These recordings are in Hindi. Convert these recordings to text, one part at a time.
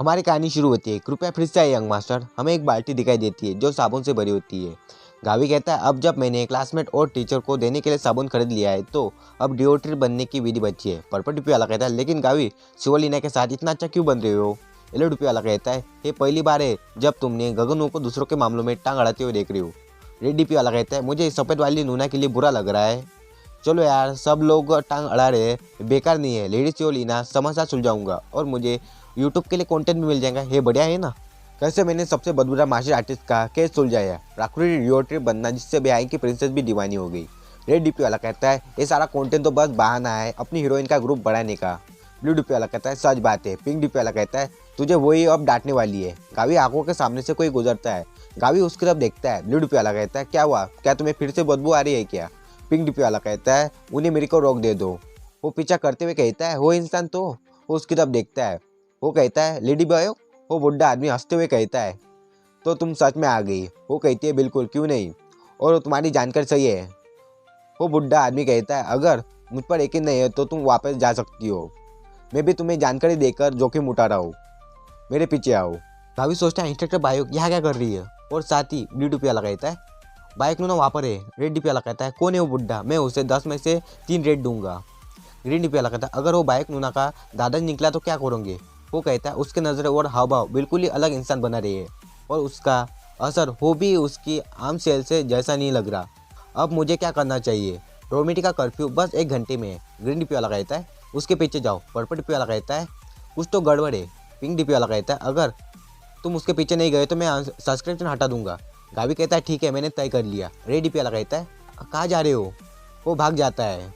हमारी कहानी शुरू होती है। कृपया फिर से आइए यंग मास्टर। हमें एक बाल्टी दिखाई देती है जो साबुन से भरी होती है। गावी कहता है, अब जब मैंने क्लासमेट और टीचर को देने के लिए साबुन खरीद लिया है तो अब डिओड्रेंट बनने की विधि बची है। पर्पल टोपी वाला कहता है, लेकिन गावी शिवलीना के साथ इतना अच्छा क्यों बन रहे हो? येलो टोपी वाला कहता है, ये पहली बार है जब तुमने गगनों को दूसरों के मामलों में टांग अड़ाते हुए देख रही हो। रेड टोपी वाला कहता है, मुझे इस सफ़ेद वाली नूना के लिए बुरा लग रहा है। चलो यार, सब लोग टांग अड़ा रहे हैं, बेकार नहीं है। लेडी शिवलीना समस्या सुलझाऊंगा और मुझे यूट्यूब के लिए कंटेंट भी मिल जाएगा। ये बढ़िया है ना? कैसे मैंने सबसे बदबूदार मार्शल आर्टिस्ट का केस सुलझाया, प्राकृतिक डिओड्रेंट बनना जिससे बेहाई की प्रिंसेस भी दीवानी हो गई। रेड डीपी वाला कहता है, ये सारा कंटेंट तो बस बहाना है अपनी हीरोइन का ग्रुप बढ़ाने का। ब्लू डीपी वाला कहता है, सच बात है। पिंक डीपी वाला कहता है, तुझे वही अब डांटने वाली है। गावी आंखों के सामने से कोई गुजरता है, गावी उसकी तरफ देखता है। ब्लू डीपी वाला कहता है, क्या हुआ, क्या तुम्हें फिर से बदबू आ रही है क्या? पिंक डीपी वाला कहता है, उन्हें मेरे को रोक दे दो। वो पीछा करते हुए कहता है, वो इंसान तो। वो उसकी तरफ देखता है, वो कहता है, लेडी बॉय। वो बुढ़ा आदमी हंसते हुए कहता है, तो तुम सच में आ गई? वो कहती है, बिल्कुल, क्यों नहीं, और तुम्हारी जानकारी सही है। वो बुढ़ा आदमी कहता है, अगर मुझ पर यकीन नहीं है तो तुम वापस जा सकती हो। मैं भी तुम्हें जानकारी देकर जोखिम उठा रहा हूँ, मेरे पीछे आओ। भाभी सोचता है, इंस्ट्रक्टर बायोक यहाँ क्या कर रही है? और साथ ही ब्लू टोपी वाला कहता है, बाइक ना वहाँ पर है। रेड डीपी वाला कहता है, कौन है वो बुढ़ा? मैं उसे 10 में से 3 रेड दूंगा। ग्रीन डीपी वाला कहता है, अगर वो बाइक नूना का दादाजी निकला तो क्या करोगे? वो कहता है, उसके नज़र और हाव भाव बिल्कुल ही अलग इंसान बना रही है और उसका असर हो भी उसकी आम सेल से जैसा नहीं लग रहा। अब मुझे क्या करना चाहिए? डोरमिटी का कर्फ्यू बस 1 घंटे में है। ग्रीन डीपी वाला कहता है, उसके पीछे जाओ। पर्पल डीपी वाला कहता है, कुछ तो गड़बड़ है। पिंक डीपी वाला कहता है, अगर तुम उसके पीछे नहीं गए तो मैं सब्सक्रिप्शन हटा दूंगा। गावी कहता है, ठीक है, मैंने तय कर लिया। रेड डीपी वाला कहता है, कहाँ जा रहे हो? वो भाग जाता है।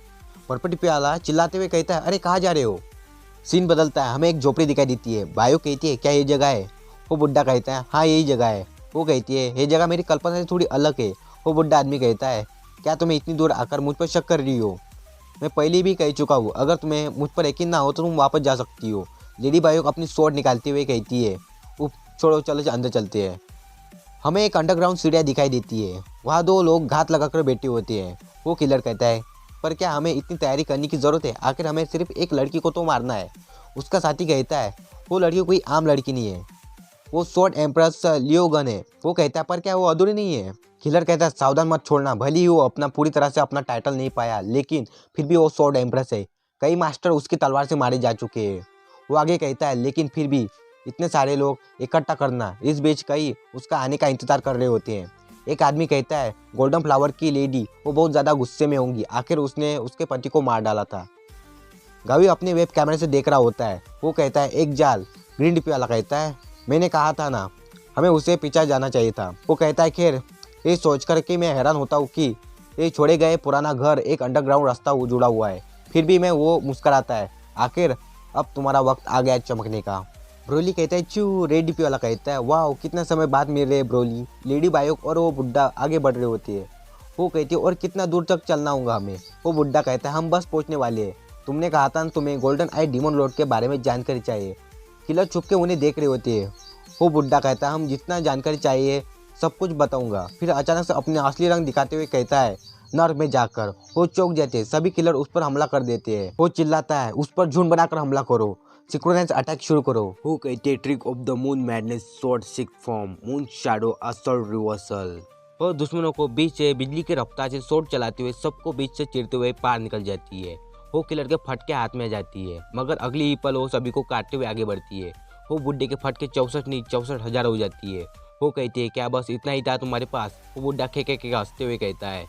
पर्पल डीपी वाला चिल्लाते हुए कहता है, अरे कहाँ जा रहे हो? सीन बदलता है, हमें एक झोपड़ी दिखाई देती है। बायो कहती है, क्या ये जगह है? वो बुढ़ा कहता है, हाँ यही जगह है। वो कहती है, ये जगह मेरी कल्पना से थोड़ी अलग है। वो बुढ़ा आदमी कहता है, क्या तुम्हें इतनी दूर आकर मुझ पर शक कर रही हो? मैं पहले भी कह चुका हूँ, अगर तुम्हें मुझ पर यकीन ना हो तो तुम वापस जा सकती हो। लेडी बायो अपनी स्वॉर्ड निकालते हुए कहती है, उफ, छोड़ो, चलो अंदर चलते हैं। हमें एक अंडरग्राउंड सीढ़ियाँ दिखाई देती है, वहाँ 2 लोग घात लगाकर बैठे होते हैं। वो किलर कहता है, पर क्या हमें इतनी तैयारी करने की ज़रूरत है? आखिर हमें सिर्फ एक लड़की को तो मारना है। उसका साथी कहता है, वो लड़की कोई आम लड़की नहीं है, वो शॉर्ट एम्प्रेस लियोगन है। वो कहता है, पर क्या वो अधूरी नहीं है? किलर कहता है, सावधान मत छोड़ना, भले ही वो अपना पूरी तरह से अपना टाइटल नहीं पाया, लेकिन फिर भी वो शॉर्ट एम्प्रेस है। कई मास्टर उसकी तलवार से मारे जा चुके हैं। वो आगे कहता है, लेकिन फिर भी इतने सारे लोग इकट्ठा करना, इस बीच कई उसका आने का इंतजार कर रहे होते हैं। एक आदमी कहता है, गोल्डन फ्लावर की लेडी, वो बहुत ज़्यादा गुस्से में होंगी, आखिर उसने उसके पति को मार डाला था। गावी अपने वेब कैमरे से देख रहा होता है। वो कहता है, एक जाल। ग्रीन डीपी वाला कहता है, मैंने कहा था ना, हमें उसे पीछा जाना चाहिए था। वो कहता है, खैर, ये सोचकर कि मैं हैरान होता हूँ कि ये छोड़े गए पुराना घर एक अंडरग्राउंड रास्ता जुड़ा हुआ है, फिर भी मैं वो मुस्कराता है। आखिर अब तुम्हारा वक्त आ गया चमकने का। ब्रोली कहता है, चू। रेड डीपी वाला कहता है, वाह, कितना समय बाद मिल रहे ब्रोली। लेडी बायोक और वो बुढ़ा आगे बढ़ रहे होते हैं। वो कहती है, और कितना दूर तक चलना होगा हमें? वो बुढ़ा कहता है, हम बस पहुँचने वाले हैं। तुमने कहा था तुम्हें गोल्डन आई डीमन लॉर्ड के बारे में जानकारी चाहिए। किलर छुप के उन्हें देख रहे होते हैं। वो बुढ़ा कहता है, हम जितना जानकारी चाहिए सब कुछ बताऊंगा। फिर अचानक से अपने असली रंग दिखाते हुए कहता है, नर्क में जाकर। वो चौंक जाते हैं, सभी किलर उस पर हमला कर देते हैं। वो चिल्लाता है, उस पर झुंड बनाकर हमला करो, सिंक्रोनाइज अटैक शुरू करो। वो कहते हैं, trick of the moon madness, short sick form, moon shadow, असर रिवर्सल। और दुश्मनों को बीच से बिजली की रफ्तार से शॉट चलाते हुए सबको बीच से चीरते हुए पार निकल जाती है। वो किलर के फटके हाथ में जाती है, मगर अगली ही पल वो सभी को काटते हुए आगे बढ़ती है। वो बुढ़े के फटके 64 नहीं 64,000 हो जाती है। वो कहती है, क्या बस इतना ही था तुम्हारे पास? वो बुढ़ा खे हंसते हुए कहता है,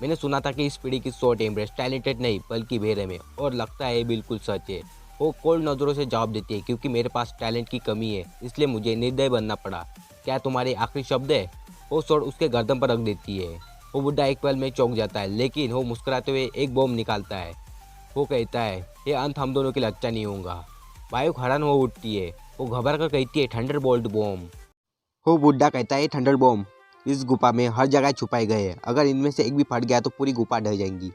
मैंने सुना था कि इस पीढ़ी की शॉर्ट एम्ब्रेस टैलेंटेड नहीं बल्कि भेरे में, और लगता है बिल्कुल सच है। वो कोल्ड नज़रों से जवाब देती है, क्योंकि मेरे पास टैलेंट की कमी है इसलिए मुझे निर्दय बनना पड़ा। क्या तुम्हारे आखिरी शब्द है? वो शॉर्ट उसके गर्दन पर रख देती है। वो बुढ़ा एक पल में चौंक जाता है, लेकिन वो मुस्कुराते हुए एक बॉम्ब निकालता है। वो कहता है, ये अंत हम दोनों के लिए अच्छा नहीं होगा। बायोक हैरान हो उठती है। वो घबरा कर कहती है, थंडर बोल्ट बॉम्ब। वो बुढ़ा कहता है, थंडर बॉम्ब इस गुफा में हर जगह छुपाए गए हैं, अगर इनमें से एक भी फट गया तो पूरी गुफा ढह जाएगी।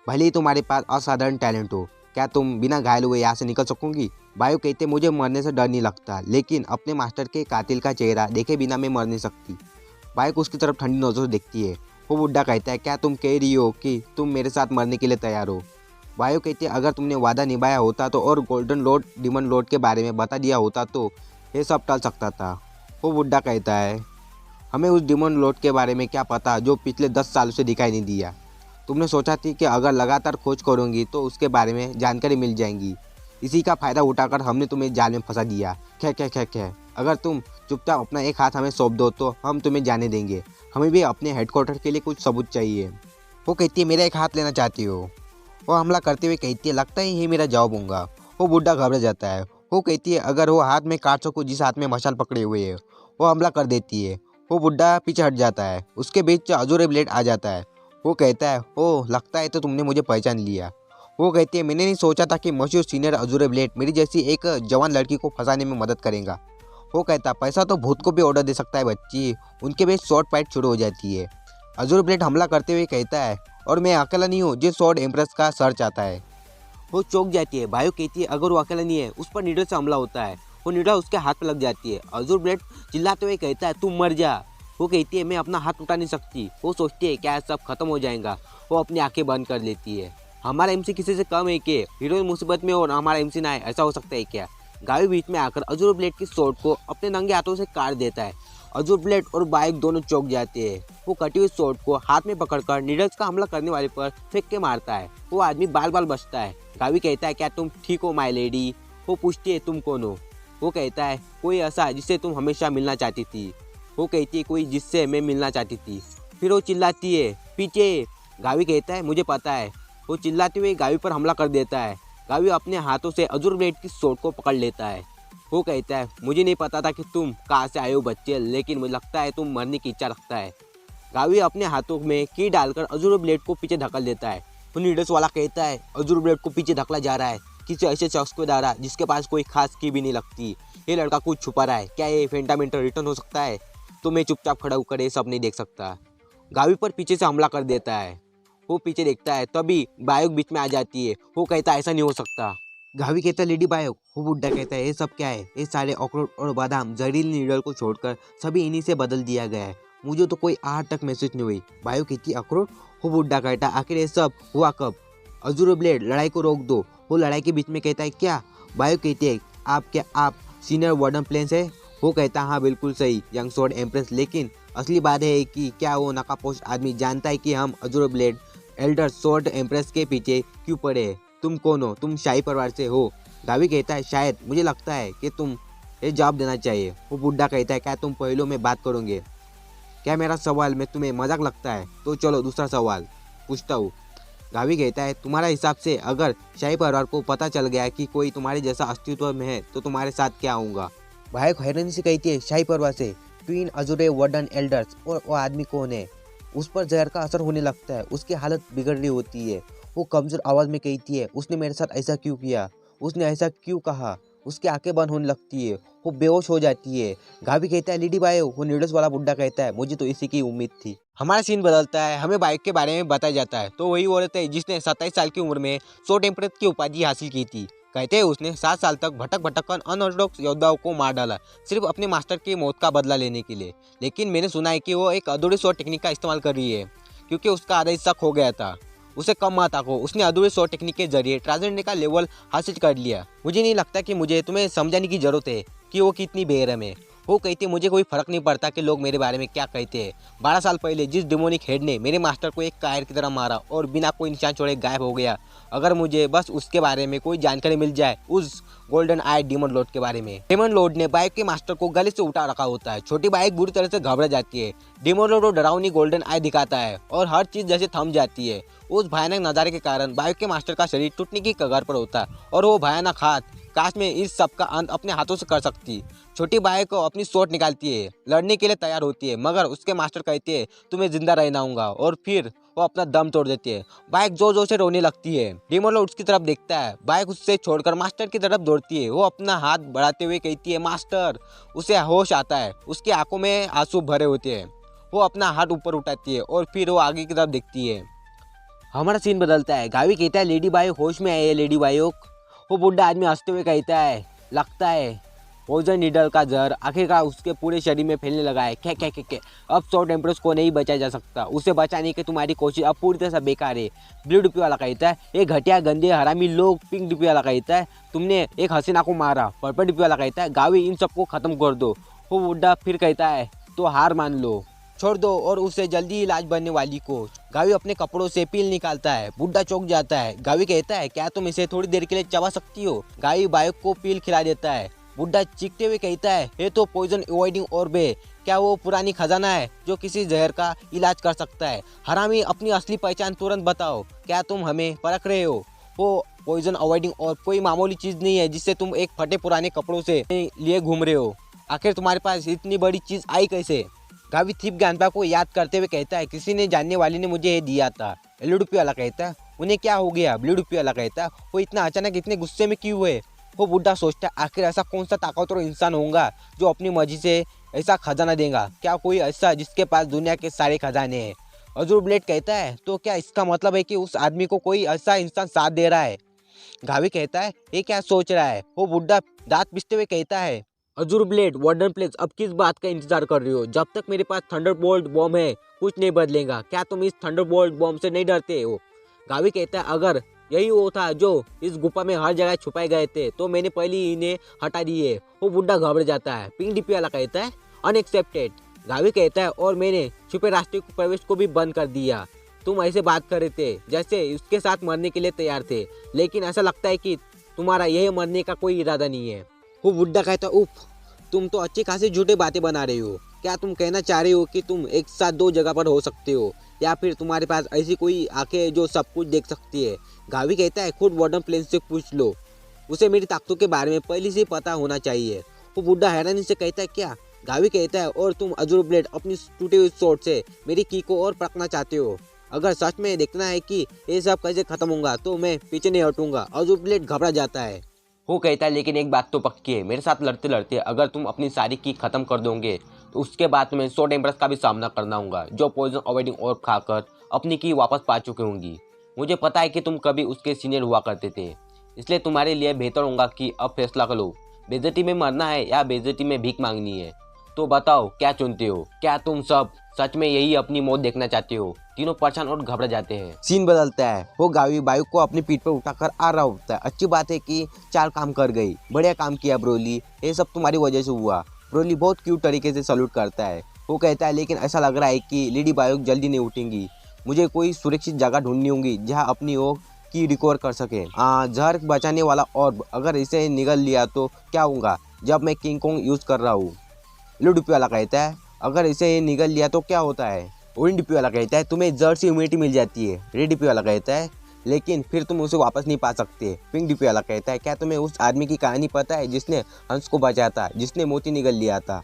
भले ही तुम्हारे पास असाधारण टैलेंट हो, क्या तुम बिना घायल हुए यहाँ से निकल सकोगी? बायो कहते, मुझे मरने से डर नहीं लगता, लेकिन अपने मास्टर के कातिल का चेहरा देखे बिना मैं मर नहीं सकती। बाइक उसकी तरफ ठंडी नजरों से देखती है। वो बुढ़ा कहता है, क्या तुम कह रही हो कि तुम मेरे साथ मरने के लिए तैयार हो? बायो कहती है, अगर तुमने वादा निभाया होता तो और गोल्डन लॉर्ड डीमन लॉर्ड के बारे में बता दिया होता तो ये सब टल सकता था। वो बुड्ढा कहता है, हमें उस डिमोन लॉर्ड के बारे में क्या पता जो पिछले 10 सालों से दिखाई नहीं दिया। तुमने सोचा थी कि अगर लगातार खोज करूंगी तो उसके बारे में जानकारी मिल जाएगी। इसी का फ़ायदा उठाकर हमने तुम्हें जाल में फंसा दिया। खे खे खे खे अगर तुम चुपचाप अपना एक हाथ हमें सौंप दो तो हम तुम्हें जाने देंगे। हमें भी अपने हेडक्वार्टर के लिए कुछ सबूत चाहिए। वो कहती है, मेरा एक हाथ लेना चाहती हो? वो हमला करते हुए कहती है, लगता है ये मेरा जवाब होगा। वो बुढ़ा घबरा जाता है। वो कहती है, अगर वो हाथ में काट सको जिस हाथ में मशाल पकड़े हुए है। वो हमला कर देती है। वो बुढ़ा पीछे हट जाता है। उसके बीच अजूरे ब्लेड आ जाता है। वो कहता है, ओह लगता है तो तुमने मुझे पहचान लिया। वो कहती है, मैंने नहीं सोचा था कि मशहूर सीनियर अजूरे ब्लेड मेरी जैसी एक जवान लड़की को फंसाने में मदद करेगा। वो कहता, पैसा तो भूत को भी ऑर्डर दे सकता है बच्ची। उनके बीच शॉर्ट फाइट शुरू हो जाती है। अजूर ब्लेड हमला करते हुए कहता है, और मैं अकेला नहीं हूँ जो स्वॉर्ड एम्प्रेस का सर चाहता है। वो चौंक जाती है। बायो कहती है, अगर वो अकेला नहीं है, उस पर नीडल से हमला होता है। वो नीडल उसके हाथ पे लग जाती है। अजूर ब्लेड चिल्लाते हुए कहता है, तुम मर जा। वो कहती है, मैं अपना हाथ उठा नहीं सकती। वो सोचती है क्या सब खत्म हो जाएगा। वो अपनी आंखें बंद कर लेती है। हमारा एमसी किसी से कम है कि हीरोइन मुसीबत में और हमारा एमसी ना है, ऐसा हो सकता है क्या? गावी बीच में आकर अजूर ब्लेड की स्वॉर्ड को अपने नंगे हाथों से काट देता है। अजूर ब्लेड और बाइक दोनों चौंक जाते हैं। वो कटी हुई स्वॉर्ड को हाथ में पकड़कर नीडल्स का हमला करने वाले पर फेंक के मारता है। वो आदमी बाल बाल बचता है। गावी कहता है, क्या तुम ठीक हो माय लेडी? वो पूछती है, तुम कौन हो? वो कहता है, कोई ऐसा जिससे तुम हमेशा मिलना चाहती थी। वो कहती है, कोई जिससे मैं मिलना चाहती थी। फिर वो चिल्लाती है, पीछे। गावी कहता है, मुझे पता है। वो चिल्लाते हुए गावी पर हमला कर देता है। गावी अपने हाथों से अजूर ब्लेड की स्वॉर्ड को पकड़ लेता है। वो कहता है, मुझे नहीं पता था कि तुम कहाँ से आए हो बच्चे, लेकिन मुझे लगता है तुम मरने की इच्छा रखता है। गावी अपने हाथों में की डालकर अजूर ब्लेड को पीछे धकेल देता है। तो नीडल्स वाला कहता है, अजूर ब्लेड को पीछे धकेला जा रहा है किसी ऐसे शख्स को द्वारा जिसके पास कोई खास की भी नहीं लगती। ये लड़का कुछ छुपा रहा है। क्या ये फंडामेंटल रिटर्न हो सकता है? तो मैं चुपचाप खड़ा होकर ये सब नहीं देख सकता। गावी पर पीछे से हमला कर देता है। वो पीछे देखता है, तभी बायोक बीच में आ जाती है। वो कहता है, ऐसा नहीं हो सकता। गावी कहता है, लेडी बायोक। वो बुड्ढा कहता है, ये सब क्या है? ये सारे अखरोट और बादाम जहरीली नीडल को छोड़कर सभी इन्हीं से बदल दिया गया है। मुझे तो कोई आज तक महसूस नहीं हुई। बायोक कहती है, अखरोट? वो बुड्ढा कहता है, आखिर ये सब हुआ कब? अजूर ब्लेड, लड़ाई को रोक दो। वो लड़ाई के बीच में कहता है, क्या? बायोक कहती है, आप सीनियर वार्डन प्लेन्स है? वो कहता है, हाँ बिल्कुल सही यंग स्वॉर्ड एम्प्रेस, लेकिन असली बात है कि क्या वो नकापोश आदमी जानता है कि हम Azzur blade Elder sword empress के पीछे क्यों पड़े हैं? तुम कौन हो? तुम शाही परिवार से हो? गावी कहता है, शायद। मुझे लगता है कि तुम ये जवाब देना चाहिए। वो बुड्ढा कहता है, क्या तुम पहलू में बात करोगे? क्या मेरा सवाल में तुम्हें मजाक लगता है? तो चलो दूसरा सवाल पूछता हूँ। गावी कहता है, तुम्हारा हिसाब से अगर शाही परिवार को पता चल गया कि कोई तुम्हारे जैसा अस्तित्व में है तो तुम्हारे साथ क्या होगा? भाई हैरानी से कहती है, शाही परिवार से? Twin अजूरे warden elders? और वो आदमी कौन है? उस पर जहर का असर होने लगता है। उसकी हालत बिगड़ रही होती है। वो कमजोर आवाज में कहती है, उसने मेरे साथ ऐसा क्यों किया? उसने ऐसा क्यों कहा? उसकी आंखें बंद होने लगती है। वो बेहोश हो जाती है। गावी कहता है, लेडी बायो। वो नीडल्स वाला बुड्ढा कहता है, मुझे तो इसी की उम्मीद थी। हमारा सीन बदलता है। हमें बाइक के बारे में बताया जाता है। तो वही औरत है जिसने 27 साल की उम्र में स्वॉर्ड एम्प्रेस की उपाधि हासिल की थी। कहते हैं उसने 7 साल तक भटक कर अनऑर्थोडॉक्स योद्धाओं को मार डाला, सिर्फ अपने मास्टर की मौत का बदला लेने के लिए। लेकिन मैंने सुना है कि वो एक अधूरी स्वॉर्ड टेक्निक का इस्तेमाल कर रही है, क्योंकि उसका आधा हिस्सा खो गया था। उसे कम माता को उसने अधूरे स्वॉर्ड टेक्निक के जरिए ट्रांसजेंडर का लेवल हासिल कर लिया। मुझे नहीं लगता कि मुझे तुम्हें समझाने की जरूरत है कि वो कितनी बेरहम है। वो कहती है, मुझे कोई फर्क नहीं पड़ता कि लोग मेरे बारे में क्या कहते हैं। 12 साल पहले जिस डिमोनिक हेड ने मेरे मास्टर को एक कायर की तरह मारा और बिना कोई निशान छोड़े गायब हो गया, अगर मुझे बस उसके बारे में कोई जानकारी मिल जाए, उस गोल्डन आई डीमन लॉर्ड के बारे में। डीमन लॉर्ड ने बाइक के मास्टर को गले से उठा रखा होता है। छोटी बाइक बुरी तरह से घबरा जाती है। डीमन लॉर्ड वो डरावनी गोल्डन आई दिखाता है और हर चीज जैसे थम जाती है। उस भयानक नजारे के कारण बाइक के मास्टर का शरीर टूटने की कगार पर होता है और वो भयानक हाथ, काश में इस सब का अंत अपने हाथों से कर सकती। छोटी बाइक को अपनी स्वॉर्ड निकालती है, लड़ने के लिए तैयार होती है, मगर उसके मास्टर कहते हैं, तुम्हें जिंदा रहना होगा, और फिर वो अपना दम तोड़ देती है। बाइक जोर जोर से रोने लगती है। डीमन लॉर्ड उसकी तरफ देखता है। बाइक उससे छोड़कर मास्टर की तरफ दौड़ती है। वो अपना हाथ बढ़ाते हुए कहती है, मास्टर। उसे होश आता है। उसकी आंखों में आंसू भरे होते हैं। वो अपना हाथ ऊपर उठाती है और फिर वो आगे की तरफ देखती है। हमारा सीन बदलता है। गावी कहता है, लेडी बायो होश में आई है लेडी बायो। वो बुढ़ा आदमी हंसते हुए कहता है, लगता है पॉइजन नीडल का जहर आखिरकार उसके पूरे शरीर में फैलने लगा है। खे अब शॉर्ट टेम्पर्स को नहीं बचाया जा सकता। उसे बचाने की तुम्हारी कोशिश अब पूरी तरह से बेकार है। ब्लू डीपी वाला कहता है, ये घटिया गंदे हरामी लोग। पिंक डीपी वाला कहता है, तुमने एक हसीना को मारा। पर्पल डीपी वाला कहता है, गावी इन सबको खत्म कर दो। वो बुड्ढा फिर कहता है, तो हार मान लो, छोड़ दो और उससे जल्दी इलाज बनने वाली को। गावी अपने कपड़ों से पील निकालता है। बुड्ढा चौंक जाता है। गावी कहता है, क्या तुम इसे थोड़ी देर के लिए चबा सकती हो? गावी बाइक को पील खिला देता है। बुड्ढा चीखते हुए कहता है, ये तो पॉइजन अवॉइडिंग ऑर्ब है। क्या वो पुरानी खजाना है जो किसी जहर का इलाज कर सकता है? हरामी, अपनी असली पहचान तुरंत बताओ। क्या तुम हमें परख रहे हो? वो पॉइजन अवॉइडिंग ऑर्ब कोई मामूली चीज नहीं है जिससे तुम एक फटे पुराने कपड़ों से लिए घूम रहे हो। आखिर तुम्हारे पास इतनी बड़ी चीज आई कैसे? गावी थिप ज्ञानपा को याद करते हुए कहता है, किसी ने जानने वाले ने मुझे ये दिया था। येलो डीपी वाला कहता है, उन्हें क्या हो गया? ब्लू डीपी वाला कहता है, वो इतना अचानक इतने गुस्से में क्यों हुए? वो बुड्ढा सोचता है, आखिर ऐसा कौन सा ताकतवर इंसान होगा जो अपनी मर्जी से ऐसा खजाना देगा? क्या कोई ऐसा जिसके पास दुनिया के सारे खजाने हैं? अजूर ब्लेड कहता है, तो क्या इसका मतलब है कि उस आदमी को कोई ऐसा इंसान साथ दे रहा है? गावी कहता है, ये क्या सोच रहा है? वो बुड्ढा दांत पिसते हुए कहता है, अजूर ब्लेड, वार्डन प्लेस, अब किस बात का इंतजार कर रही हो? जब तक मेरे पास थंडरबोल्ट बॉम्ब है कुछ नहीं बदलेगा। क्या तुम इस थंडरबोल्ट बॉम्ब से नहीं डरते हो? गावी कहता है, अगर यही वो था जो इस गुफा में हर जगह छुपाए गए थे तो मैंने पहले ही इन्हें हटा दिए। वो बुड्ढा घबरा जाता है। पिंक डीपी वाला कहता है, अनएक्सेप्टेड। गावी कहता है, और मैंने छुपे रास्ते को प्रवेश को भी बंद कर दिया। तुम ऐसे बात कर रहे थे जैसे उसके साथ मरने के लिए तैयार थे, लेकिन ऐसा लगता है कि तुम्हारा यह मरने का कोई इरादा नहीं है। वो बुड्ढा कहता, उफ, तुम तो अच्छी खासी झूठे बातें बना रहे हो। क्या तुम कहना चाह रहे हो कि तुम एक साथ दो जगह पर हो सकते हो, या फिर तुम्हारे पास ऐसी कोई आंखें जो सब कुछ देख सकती है? गावी कहता है, खुद वार्डन प्लेस से पूछ लो, उसे मेरी ताकतों के बारे में पहले से पता होना चाहिए। वो बुड्ढा हैरानी से कहता है, क्या? गावी कहता है, और तुम अजूर ब्लेड अपनी टूटे हुई सोट से मेरी की को और परखना चाहते हो? अगर सच में देखना है कि ये सब कैसे खत्म होगा तो मैं पीछे नहीं हटूंगा। अजूर ब्लेड घबरा जाता है। वो कहता है, लेकिन एक बात तो पक्की है, मेरे साथ लड़ते लड़ते अगर तुम अपनी सारी की खत्म कर दोगे तो उसके बाद तुम्हें 100 टेम्पर्स का भी सामना करना होगा जो पॉइजन अवॉइडिंग ऑर्ब खाकर अपनी की वापस पा चुके होंगी। मुझे पता है कि तुम कभी उसके सीनियर हुआ करते थे, इसलिए तुम्हारे लिए बेहतर होगा कि अब फैसला कर लो, बेइज्जती में मरना है या बेइज्जती में भीख मांगनी है। तो बताओ, क्या चुनते हो? क्या तुम सब सच में यही अपनी मौत देखना चाहते हो? तीनों परेशान और घबरा जाते हैं। सीन बदलता है। वो गावी बाइक को अपनी पीठ पर उठाकर आ रहा होता है। अच्छी बात है कि 4 काम कर गई। बढ़िया काम किया ब्रोली, ये सब तुम्हारी वजह से हुआ। ब्रोली बहुत क्यूट तरीके से सल्यूट करता है। वो कहता है, लेकिन ऐसा लग रहा है कि लेडी बाइक जल्दी नहीं उठेंगी। मुझे कोई सुरक्षित जगह ढूंढनी होगी जहाँ अपनी ओर की रिकवर कर सके। जहर बचाने वाला ऑर्ब, अगर इसे निगल लिया तो क्या होगा जब मैं किंग कॉन्ग यूज कर रहा हूँ? लुडपी वाला कहता है, अगर इसे निगल लिया तो क्या होता है? ओरेंज डीपी वाला कहता है, तुम्हें जहर से इम्यूनिटी मिल जाती है। रेड डीपी वाला कहता है, लेकिन फिर तुम उसे वापस नहीं पा सकते। पिंक डीपी वाला कहता है, क्या तुम्हें उस आदमी की कहानी पता है जिसने हंस को बचाया था, जिसने मोती निगल लिया था?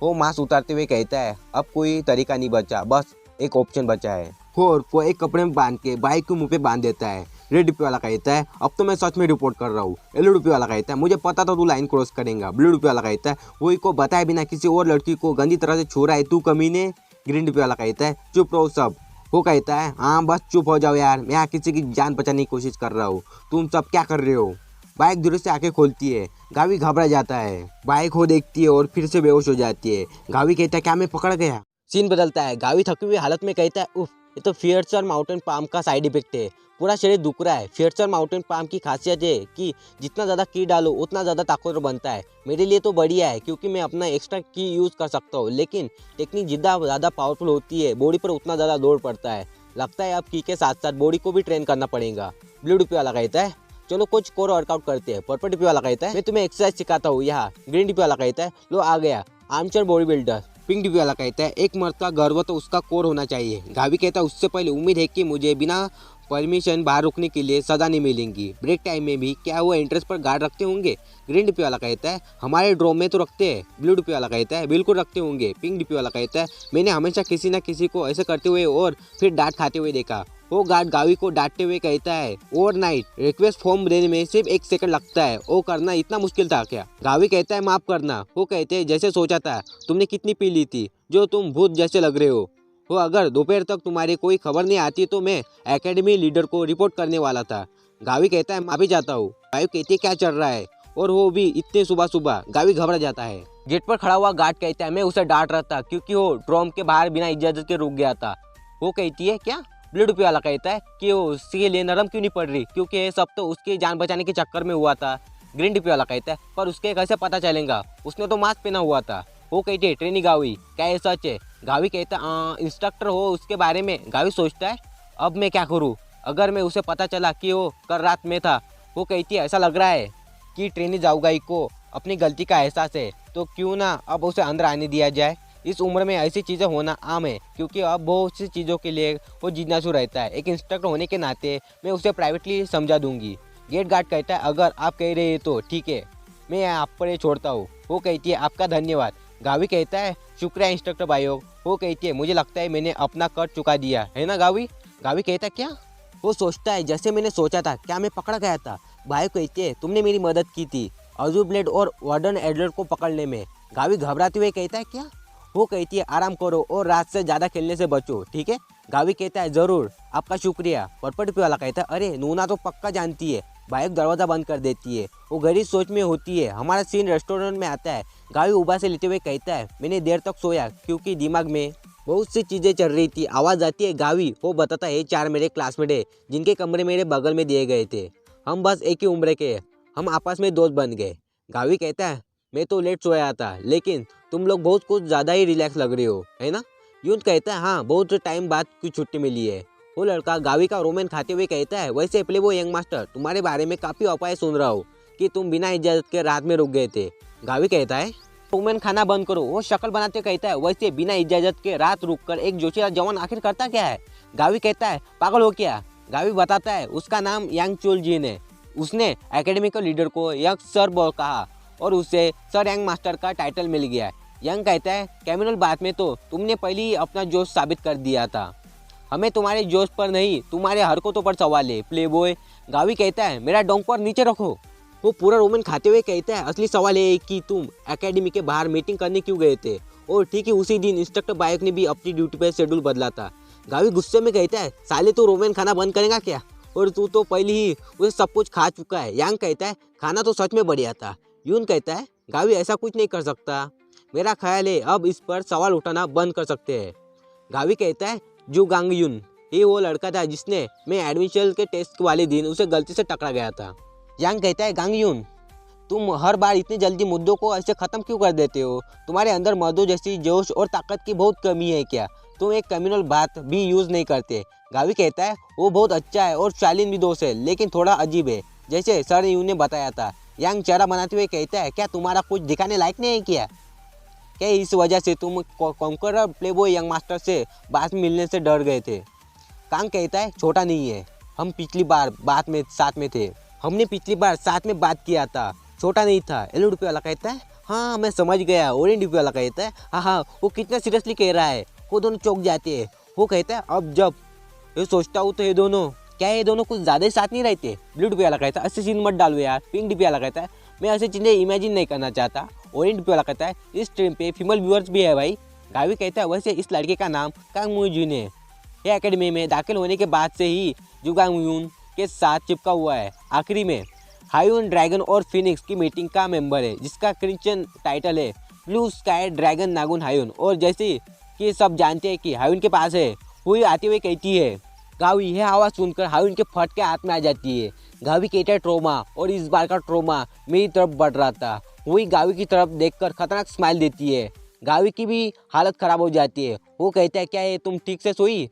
वो मांस उतारते हुए कहता है, अब कोई तरीका नहीं बचा, बस एक ऑप्शन बचा है। और वो एक कपड़े में बांध के बाइक को मुंह पे बांध देता है। रेड डीपी वाला कहता है, अब तो मैं सच में रिपोर्ट कर रहा हूँ। येलो डीपी वाला कहता है, मुझे पता था तू लाइन क्रॉस करेगा। ब्लू डीपी वाला कहता है, वही को बताए बिना किसी और लड़की को गंदी तरह से छू रहा है तू कमीने। ग्रीन डीपी वाला कहता है, चुप रहो सब। वो कहता है, हाँ बस चुप हो जाओ यार, मैं यहाँ किसी की जान बचाने की कोशिश कर रहा हूँ, तुम सब क्या कर रहे हो? बाइक दूर से आके खोलती है। गावी घबरा जाता है। बाइक को देखती है और फिर से बेहोश हो जाती है। गावी कहता है, क्या मैं पकड़ गया? सीन बदलता है। गावी थकी हुई हालत में कहता है, उफ, ये तो फियर्सर माउंटेन पाम का साइड इफेक्ट है, पूरा शरीर दुख रहा है। फियर्सर माउंटेन पाम की खासियत है कि जितना ज़्यादा की डालो उतना ज़्यादा ताकतवर बनता है। मेरे लिए तो बढ़िया है क्योंकि मैं अपना एक्स्ट्रा की यूज़ कर सकता हूँ, लेकिन टेक्निक जितना ज़्यादा पावरफुल होती है बॉडी पर उतना ज़्यादा लोड पड़ता है। लगता है अब की के साथ साथ बॉडी को भी ट्रेन करना पड़ेगा। ब्लू डीपी वाला कहता है, चलो कुछ कोर वर्कआउट करते हैं। पर्पल डीपी वाला कहता है, मैं तुम्हें एक्सरसाइज सिखाता हूँ यहाँ। ग्रीन डीपी वाला कहता है, लो आ गया armchair body builder. Pink DP वाला कहता है, एक मर्द का गर्व तो उसका कोर होना चाहिए। गावी कहता है, उससे पहले उम्मीद है कि मुझे बिना परमिशन बाहर रुकने के लिए सजा नहीं मिलेंगी। ब्रेक टाइम में भी क्या वो एंट्रेंस पर गार्ड रखते होंगे? ग्रीन डीपी वाला कहता है, हमारे ड्रॉ में तो रखते हैं। ब्लू डीपी वाला कहता है, बिल्कुल रखते होंगे। पिंक डीपी वाला कहता है, मैंने हमेशा किसी न किसी को ऐसे करते हुए और फिर डांट खाते हुए देखा। वो गार्ड गावी को डांटते हुए कहता है, ओवरनाइट रिक्वेस्ट फॉर्म देने में सिर्फ 1 सेकंड लगता है, वो करना इतना मुश्किल था क्या? गावी कहता है, माफ करना। वो कहते हैं, जैसे सोचा था। तुमने कितनी पी ली थी जो तुम भूत जैसे लग रहे हो? वो अगर दोपहर तक तुम्हारी कोई खबर नहीं आती तो मैं एकेडमी लीडर को रिपोर्ट करने वाला था। गावी कहता है, माफी चाहता हूँ। गावी कहती है, क्या चल रहा है? और वो भी इतने सुबह सुबह। गावी घबरा जाता है। गेट पर खड़ा हुआ गार्ड कहता है मैं उसे डांट रहा था क्योंकि वो ड्रोम के बाहर बिना इजाजत के रुक गया था। वो कहती है क्या? ब्लड रुपये वाला कहता है कि वो उसके लिए नरम क्यों नहीं पड़ रही, क्योंकि ये सब तो उसकी जान बचाने के चक्कर में हुआ था। ग्रीन डिपी वाला कहता है पर उसके कैसे पता चलेगा, उसने तो मास्क पहना हुआ था। वो कहती है ट्रेनी गावी क्या ये सच है? गावी कहता है इंस्ट्रक्टर हो उसके बारे में। गावी सोचता है अब मैं क्या करूँ अगर मैं उसे पता चला कि वो कल रात में था। वो कहती है ऐसा लग रहा है कि ट्रेनी जाऊगाई को अपनी गलती का एहसास है, तो क्यों ना अब उसे अंदर आने दिया जाए। इस उम्र में ऐसी चीज़ें होना आम है क्योंकि अब बहुत सी चीज़ों के लिए वो जिज्ञासु रहता है। एक इंस्ट्रक्टर होने के नाते मैं उसे प्राइवेटली समझा दूंगी। गेट गार्ड कहता है अगर आप कह रहे हैं तो ठीक है, मैं आप पर ये छोड़ता हूँ। वो कहती है आपका धन्यवाद। गावी कहता है शुक्रिया इंस्ट्रक्टर भाइयों। वो कहती है मुझे लगता है मैंने अपना कर चुका दिया है ना गावी? गावी कहता है क्या? वो सोचता है जैसे मैंने सोचा था, क्या मैं पकड़ा गया था? भाई कहती है तुमने मेरी मदद की थी अजूर ब्लेड और वार्डन एडलर को पकड़ने में। गावी घबराते हुए कहता है क्या? वो कहती है आराम करो और रात से ज़्यादा खेलने से बचो, ठीक है? गावी कहता है ज़रूर, आपका शुक्रिया। पर्पट वाला कहता है अरे नूना तो पक्का जानती है। बाइक दरवाज़ा बंद कर देती है। वो गहरी सोच में होती है। हमारा सीन रेस्टोरेंट में आता है। गावी उबा से लेते हुए कहता है मैंने देर तक सोया क्योंकि दिमाग में बहुत सी चीज़ें चल रही थी। आवाज़ आती है गावी। वो बताता है 4 मेरे क्लासमेट है जिनके कमरे मेरे बगल में दिए गए थे। हम बस एक ही उम्र के, हम आपस में दोस्त बन गए। गावी कहता है मैं तो लेट सोया था लेकिन तुम लोग बहुत कुछ ज़्यादा ही रिलैक्स लग रहे हो, है ना? यून कहता है हाँ, बहुत टाइम बाद की छुट्टी मिली है। वो लड़का गावी का रोमेन खाते हुए कहता है वैसे प्ले वो यंग मास्टर, तुम्हारे बारे में काफ़ी अफवाहें सुन रहा हूँ कि तुम बिना इजाज़त के रात में रुक गए थे। गावी कहता है रोमेन खाना बंद करो। वो शक्ल बनाते हुए कहता है वैसे बिना इजाज़त के रात रुक कर एक जोशीला जवान आखिर करता क्या है? गावी कहता है पागल हो क्या? गावी बताता है उसका नाम यांग चोल जीन है। उसने एकेडमी के लीडर को यंग सर बोल कहा और उसे सर यंग मास्टर का टाइटल मिल गया। यंग कहता है कैमिनल बात में तो तुमने पहले ही अपना जोश साबित कर दिया था, हमें तुम्हारे जोश पर नहीं तुम्हारे हरकतों पर सवाल है प्ले बॉय। गावी कहता है मेरा डोंग पर नीचे रखो। वो पूरा रोमन खाते हुए कहता है असली सवाल है कि तुम एकेडमी के बाहर मीटिंग करने क्यों गए थे। और ठीक है उसी दिन इंस्ट्रक्टर बायक ने भी अपनी ड्यूटी पर शेड्यूल बदला था। गावी गुस्से में कहता है साले तू रोमन खाना बंद करेगा क्या? और तू तो पहले ही उसे सब कुछ खा चुका है। यांग कहता है खाना तो सच में बढ़िया था। यून कहता है गावी ऐसा कुछ नहीं कर सकता, मेरा ख्याल है अब इस पर सवाल उठाना बंद कर सकते हैं। गावी कहता है जू गांग यून ये वो लड़का था जिसने मैं एडमिशन के टेस्ट वाले दिन उसे गलती से टकरा गया था। यांग कहता है गांग यून तुम हर बार इतनी जल्दी मुद्दों को ऐसे ख़त्म क्यों कर देते हो? तुम्हारे अंदर मर्दों जैसी जोश और ताकत की बहुत कमी है क्या? तुम एक कम्युनल बात भी यूज़ नहीं करते। गावी कहता है वो बहुत अच्छा है और शालीन भी दोस्त है लेकिन थोड़ा अजीब है जैसे सर यू ने बताया था। यांग चेहरा बनाते हुए कहता है क्या तुम्हारा कुछ दिखाने लायक नहीं है क्या इस वजह से तुम कॉन्करर प्लेबॉय यंग मास्टर से बाद में मिलने से डर गए थे? कांग कहता है छोटा नहीं है, हम पिछली बार बात में साथ में थे, हमने पिछली बार साथ में बात किया था, छोटा नहीं था। एलो डिपी वाला कहता है हाँ मैं समझ गया। ओरेंज डिपी वाला कहता है हाँ वो कितना सीरियसली कह रहा है। वो दोनों चौंक जाते हैं। वो कहता है अब जब ये सोचता हूँ तो ये दोनों कुछ ज़्यादा ही साथ नहीं रहते। ब्लू डिपी वाला कहता है ऐसे सीन मत डालो यार। पिंक डिपी वाला कहता है मैं ऐसी चीज़ें इमेजिन नहीं करना चाहता। ऑरेंज डिपी वाला कहता है इस ट्रेन पे फीमेल व्यूअर्स भी है भाई। गावी कहता है वैसे इस लड़के का नाम कांग मुजून है, ये एकेडमी में दाखिल होने के बाद से ही जुगांग यून के साथ चिपका हुआ है। आखिरी में हायून ड्रैगन और फिनिक्स की मीटिंग का मेंबर है जिसका क्रिश्चियन टाइटल है ब्लू स्काई ड्रैगन नागुन हायून। और जैसे कि सब जानते हैं कि हायून के पास है, हुई आते हुए कहती है गावी यह आवाज़ सुनकर हायून के फट के हाथ में आ जाती है। गावी कहता है ट्रोमा, और इस बार का ट्रोमा मेरी तरफ बढ़ रहा था। वही गावी की तरफ देखकर खतरनाक स्माइल देती है। गावी की भी हालत ख़राब हो जाती है। वो कहता है क्या ये तुम ठीक से सोई?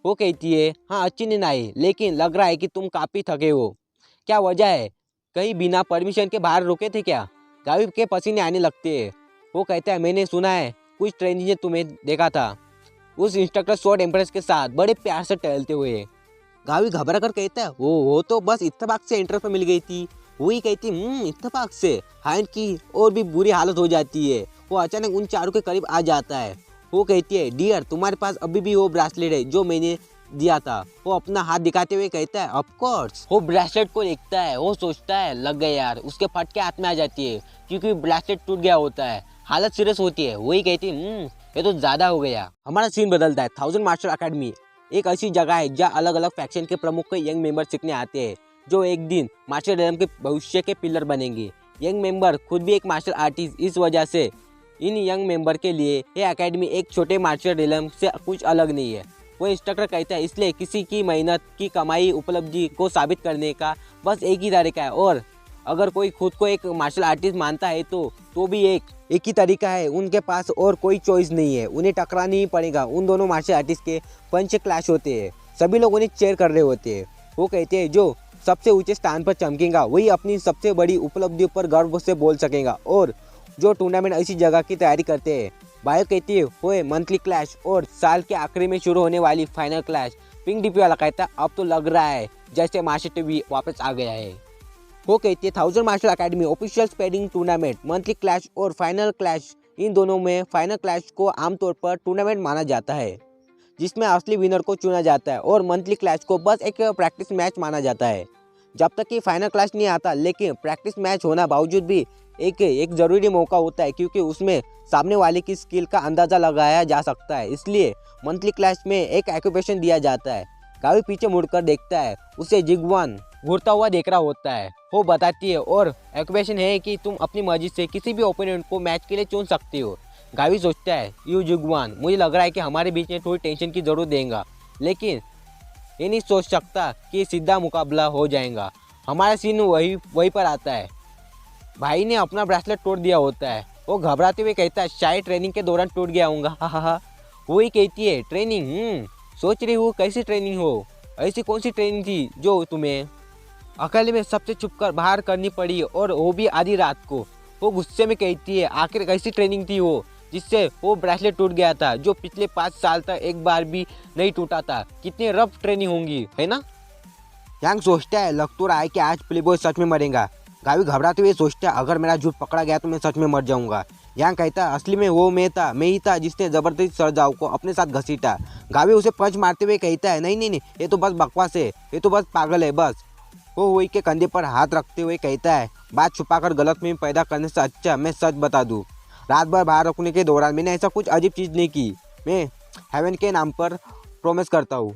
वो कहती है हाँ अच्छी नींद आई लेकिन लग रहा है कि तुम काफ़ी थके हो। क्या वजह है? कहीं बिना परमिशन के बाहर रुके थे क्या? गावी के पसीने आने लगते हैं। वो कहता है मैंने सुना है कुछ ट्रेनिंग ने तुम्हें देखा था उस इंस्ट्रक्टर शॉर्ट एम्प्रेस के साथ बड़े प्यार से टहलते हुए। गावी घबरा कर कहता है वो तो बस इत्तेफाक से एंट्रेंस पर मिल गई थी। वही कहती इत्तेफाक से। हाइंड की और भी बुरी हालत हो जाती है। वो अचानक उन चारों के करीब आ जाता है। वो कहती है डियर तुम्हारे पास अभी भी वो ब्रेसलेट है जो मैंने दिया था। वो अपना हाथ दिखाते हुए कहता है ऑफ कोर्स। वो ब्रेसलेट को देखता है। वो सोचता है लग गए यार। उसके फट के हाथ में आ जाती है क्योंकि ब्रेसलेट टूट गया होता है। हालत सीरियस होती है। वही कहती है ये तो ज़्यादा हो गया। हमारा सीन बदलता है। 1000 मार्शल अकेडमी एक ऐसी जगह है जहाँ अलग अलग फैक्शन के प्रमुख यंग मेंबर सीखने आते हैं जो एक दिन मार्शल आर्ट के भविष्य के पिलर बनेंगे। यंग मेंबर खुद भी एक मार्शल आर्टिस्ट, इस वजह से इन यंग मेंबर के लिए ये एकेडमी एक छोटे मार्शल रिलम से कुछ अलग नहीं है। वो इंस्ट्रक्टर कहता है इसलिए किसी की मेहनत की कमाई उपलब्धि को साबित करने का बस एक ही तरीका है, और अगर कोई खुद को एक मार्शल आर्टिस्ट मानता है तो भी एक ही तरीका है, उनके पास और कोई चॉइस नहीं है, उन्हें टकराना ही पड़ेगा। उन दोनों मार्शल आर्टिस्ट के पंच क्लैश होते हैं, सभी लोग उन्हें चेयर कर रहे होते हैं। वो कहते हैं जो सबसे ऊंचे स्थान पर चमकेगा वही अपनी सबसे बड़ी उपलब्धियों पर गर्व से बोल सकेगा, और जो टूर्नामेंट ऐसी जगह की तैयारी करते हैं। बायो कहती है हुए मंथली क्लैश और साल के आखिरी में शुरू होने वाली फाइनल क्लैश। पिंक डीपी वाला कहता है अब तो लग रहा है जैसे मार्शल टीवी वापस आ गया है। वो कहती है 1000 मार्शल अकेडमी ऑफिशियल स्पेडिंग टूर्नामेंट, मंथली क्लैश और फाइनल क्लैश, इन दोनों में फाइनल क्लैश को आमतौर पर टूर्नामेंट माना जाता है जिसमें असली विनर को चुना जाता है, और मंथली क्लैश को बस एक प्रैक्टिस मैच माना जाता है जब तक कि फाइनल क्लैश नहीं आता। लेकिन प्रैक्टिस मैच होना बावजूद भी एक ज़रूरी मौका होता है, क्योंकि उसमें सामने वाले की स्किल का अंदाज़ा लगाया जा सकता है, इसलिए मंथली क्लैश में एक एक्यूपेशन दिया जाता है। गावी पीछे मुड़कर देखता है, उसे जिगवान घूरता हुआ देख रहा होता है। वो बताती है और एक्यूपेशन है कि तुम अपनी मर्जी से किसी भी ओपोनेंट को मैच के लिए चुन सकते हो। गावी सोचता है यू जिगवान, मुझे लग रहा है कि हमारे बीच में थोड़ी टेंशन की ज़रूरत देगा, लेकिन ये नहीं सोच सकता कि सीधा मुकाबला हो जाएगा। हमारा सीन वही पर आता है। भाई ने अपना ब्रेसलेट तोड़ दिया होता है। वो घबराते हुए कहता है शायद ट्रेनिंग के दौरान टूट गया होगा। हा। वही कहती है ट्रेनिंग, सोच रही हूँ कैसी ट्रेनिंग हो, ऐसी कौन सी ट्रेनिंग थी जो तुम्हें अकेले में सबसे छुपकर बाहर करनी पड़ी, और वो भी आधी रात को। वो गुस्से में कहती है आखिर कैसी ट्रेनिंग थी वो जिससे वो ब्रेसलेट टूट गया था, जो पिछले 5 साल तक एक बार भी नहीं टूटा था। कितनी रफ ट्रेनिंग होंगी, है ना। यांग सोचता है लग तो रहा है कि आज प्लेबॉय सच में मरेगा। गावी घबराते हुए सोचता है अगर मेरा झूठ पकड़ा गया तो मैं सच में मर जाऊंगा। यांग कहता है असली में वो मैं ही था जिसने जबरदस्ती सरजाऊ को अपने साथ घसीटा। गावी उसे पंच मारते हुए कहता है नहीं, ये तो बस बकवास है, ये तो बस पागल है बस। वो हुई के कंधे पर हाथ रखते हुए कहता है बात छुपाकर गलतफहमी पैदा करने से अच्छा मैं सच बता दूं, रात भर बाहर रखने के दौरान मैंने ऐसा कुछ अजीब चीज़ नहीं की। मैं हेवन के नाम पर प्रॉमिस करता हूँ,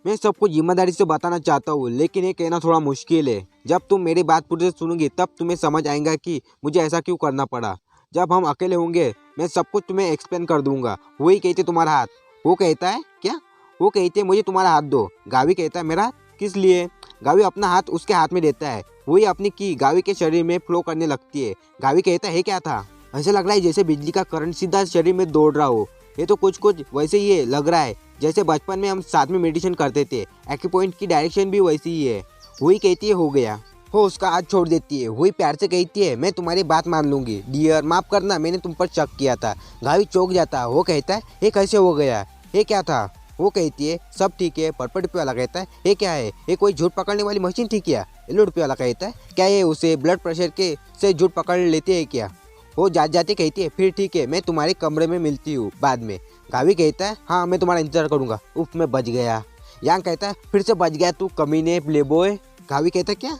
मैं सबको जिम्मेदारी से बताना चाहता हूँ, लेकिन ये कहना थोड़ा मुश्किल है। जब तुम मेरी बात पूरी से सुनोगी तब तुम्हें समझ आएगा कि मुझे ऐसा क्यों करना पड़ा। जब हम अकेले होंगे मैं सब कुछ तुम्हें एक्सप्लेन कर दूंगा। वही कहते तुम्हारा हाथ। वो कहता है क्या? वो कहते मुझे तुम्हारा हाथ दो। गावी कहता है मेरा हाथ किस लिए? गावी अपना हाथ उसके हाथ में देता है। वही अपनी की गावी के शरीर में फ्लो करने लगती है। गावी कहता है क्या था? ऐसा लग रहा है जैसे बिजली का करंट सीधा शरीर में दौड़ रहा हो। ये तो कुछ वैसे ही है, लग रहा है जैसे बचपन में हम साथ में मेडिटेशन करते थे। एक्यूपॉइंट की डायरेक्शन भी वैसी ही है। वही कहती है हो गया। वो उसका हाथ छोड़ देती है। वही प्यार से कहती है मैं तुम्हारी बात मान लूंगी डियर, माफ करना मैंने तुम पर शक किया था। गावी चौंक जाता है। वो कहता है ये कैसे हो गया, ये क्या था? वो कहती है सब ठीक है। पर्पल टोपी वाला कहता है ये क्या है, ये कोई झूठ पकड़ने वाली मशीन थी क्या? येलो टोपी वाला कहता है क्या ये उसे ब्लड प्रेशर के से झूठ पकड़ लेते हैं क्या? वो जाते कहती है फिर ठीक है मैं तुम्हारे कमरे में मिलती हूँ बाद में। गावी कहता है हाँ मैं तुम्हारा इंतजार करूंगा। उफ मैं बच गया। यांग कहता है फिर से बच गया तू कमीने प्लेबॉय। गावी कहता है क्या?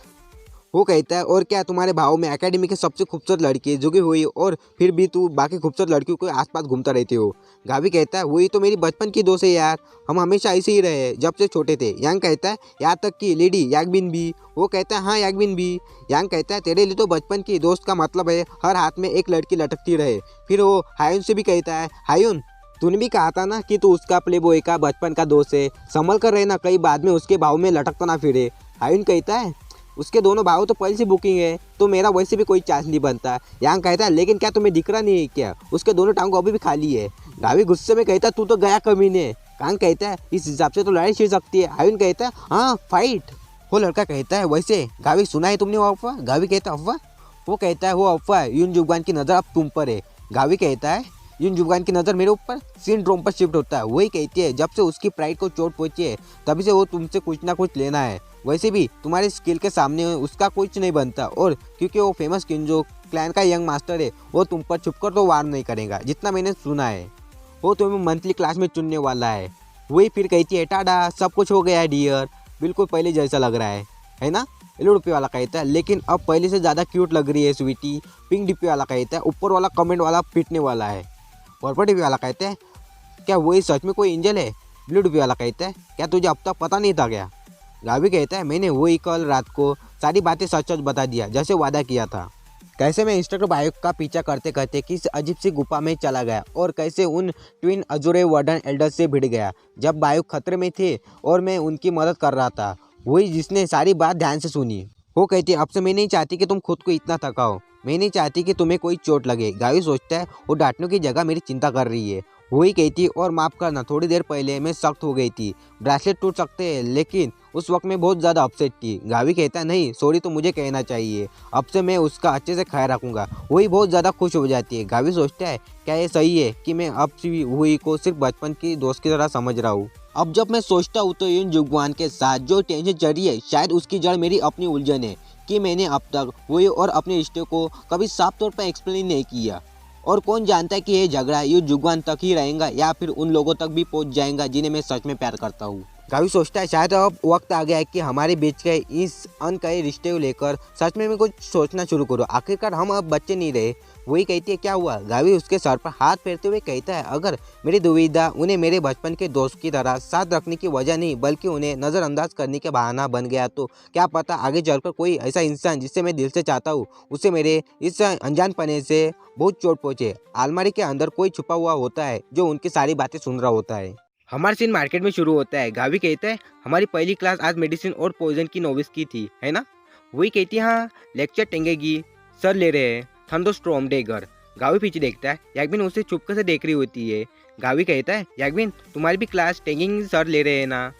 वो कहता है और क्या तुम्हारे भाव में एकेडमी की सबसे खूबसूरत लड़की है जुगी हुई, और फिर भी तू बाकी खूबसूरत लड़कियों के आसपास घूमता रहते हो। गावी कहता है वही तो मेरी बचपन की दोस्त है यार, हम हमेशा ऐसे ही रहे जब से छोटे थे। यांग कहता है यहाँ तक कि लेडी यागबिन भी। वो कहता है हाँ यागबिन भी। यांग कहता है तेरे लिए तो बचपन की दोस्त का मतलब है हर हाथ में एक लड़की लटकती रहे। फिर वो हायुन से भी कहता है हायुन तूने भी कहा था ना कि तू उसका प्लेबॉय का बचपन का दोस्त है, संभल कर रहना कई बाद में उसके भाव में लटकता ना फिरे। हायुन कहता है उसके दोनों भाव तो पहले से बुकिंग है तो मेरा वैसे भी कोई चांस नहीं बनता। यांग कहता है लेकिन क्या तुम्हें दिख रहा नहीं है क्या, उसके दोनों टांगों अभी भी खाली है। गावी गुस्से में कहता है तू तो गया कमीने। कांग कहता है इस हिसाब से तो लड़ाई छिड़ सकती है। हायुन कहता है हाँ फाइट। वो लड़का कहता है वैसे गावी सुना है तुमने वो अफवाह? गावी कहता है अफवाह? वो कहता है वो अफवाह यून जुगवान की नज़र अब तुम पर है। गावी कहता है यून जुगवान की नज़र मेरे ऊपर? सिंड्रोम पर शिफ्ट होता है। वही कहती है जब से उसकी प्राइड को चोट पहुंची है तभी से वो तुमसे कुछ ना कुछ लेना है। वैसे भी तुम्हारे स्किल के सामने उसका कुछ नहीं बनता, और क्योंकि वो फेमस किंजो क्लैन का यंग मास्टर है वो तुम पर छुपकर तो वार नहीं करेगा जितना मैंने सुना है। वो तुम्हें मंथली क्लास में चुनने वाला है। वही फिर कहती है टाडा सब कुछ हो गया है डियर, बिल्कुल पहले जैसा लग रहा है ना? येलो टोपी वाला कहता है लेकिन अब पहले से ज़्यादा क्यूट लग रही है स्वीटी। पिंक डिप्पी वाला कहता है ऊपर वाला कमेंट वाला पिटने वाला है। पर्पल डिप्पी वाला कहता है क्या वही सच में कोई एंजल है? ब्लू डिप्पी वाला कहता है क्या तुझे अब तक पता नहीं था क्या? गावी कहता है मैंने वही कल रात को सारी बातें सच सच बता दिया जैसे वादा किया था। कैसे मैं इंस्ट्रक्टर बायोक का पीछा करते करते किस अजीब सी गुफा में चला गया और कैसे उन ट्विन अजूरे वार्डन एल्डर से भिड़ गया जब बायोक खतरे में थे और मैं उनकी मदद कर रहा था। वही जिसने सारी बात ध्यान से सुनी। वो कहती है अब से मैं नहीं चाहती कि तुम खुद को इतना थकाओ, मैं नहीं चाहती कि तुम्हें कोई चोट लगे। गावी सोचता है वो डांटने की जगह मेरी चिंता कर रही है। वही कहती है और माफ़ करना, थोड़ी देर पहले मैं सख्त हो गई थी, ब्रेसलेट टूट सकते हैं, लेकिन उस वक्त मैं बहुत ज़्यादा अपसेट थी। गावी कहता है नहीं सॉरी तो मुझे कहना चाहिए, अब से मैं उसका अच्छे से ख्याल रखूंगा। वही बहुत ज़्यादा खुश हो जाती है। गावी सोचता है क्या ये सही है कि मैं अब से हुई को सिर्फ बचपन की दोस्त की तरह समझ रहा हूँ। अब जब मैं सोचता हूँ तो इन जुगवान के साथ जो टेंशन चल रही है शायद उसकी जड़ मेरी अपनी उलझन है कि मैंने अब तक वही और अपने रिश्ते को कभी साफ तौर पर एक्सप्लेन नहीं किया। और कौन जानता है कि ये झगड़ा ये जुगवान तक ही रहेगा या फिर उन लोगों तक भी पहुंच जाएगा जिन्हें मैं सच में प्यार करता हूँ। गावी सोचता है शायद अब वक्त आ गया है कि हमारे बीच के इस अनकहे रिश्ते को लेकर सच में मैं कुछ सोचना शुरू करूँ। आखिरकार हम अब बच्चे नहीं रहे। वही कहती है क्या हुआ। गावी उसके सर पर हाथ फेरते हुए कहता है अगर मेरी दुविधा उन्हें मेरे बचपन के दोस्त की तरह साथ रखने की वजह नहीं बल्कि उन्हें नज़रअंदाज करने का बहाना बन गया तो क्या पता आगे चलकर कोई ऐसा इंसान जिससे मैं दिल से चाहता हूँ उसे मेरे इस अनजानपने से बहुत चोट पहुँचे। अलमारी के अंदर कोई छुपा हुआ होता है जो उनकी सारी बातें सुन रहा होता है। हमारा सीन मार्केट में शुरू होता है। गावी कहता है हमारी पहली क्लास आज मेडिसिन और पॉइजन की नोविस की थी, है ना। वही कहती है हाँ लेक्चर टेंगेगी सर ले रहे हैं थंडरस्टॉर्म देकर। गावी पीछे देखता है। याग्बिन उसे चुपके से देख रही होती है। गावी कहता है याग्बिन तुम्हारी भी क्लास टेंगिंग सर ले रहे हैं ना,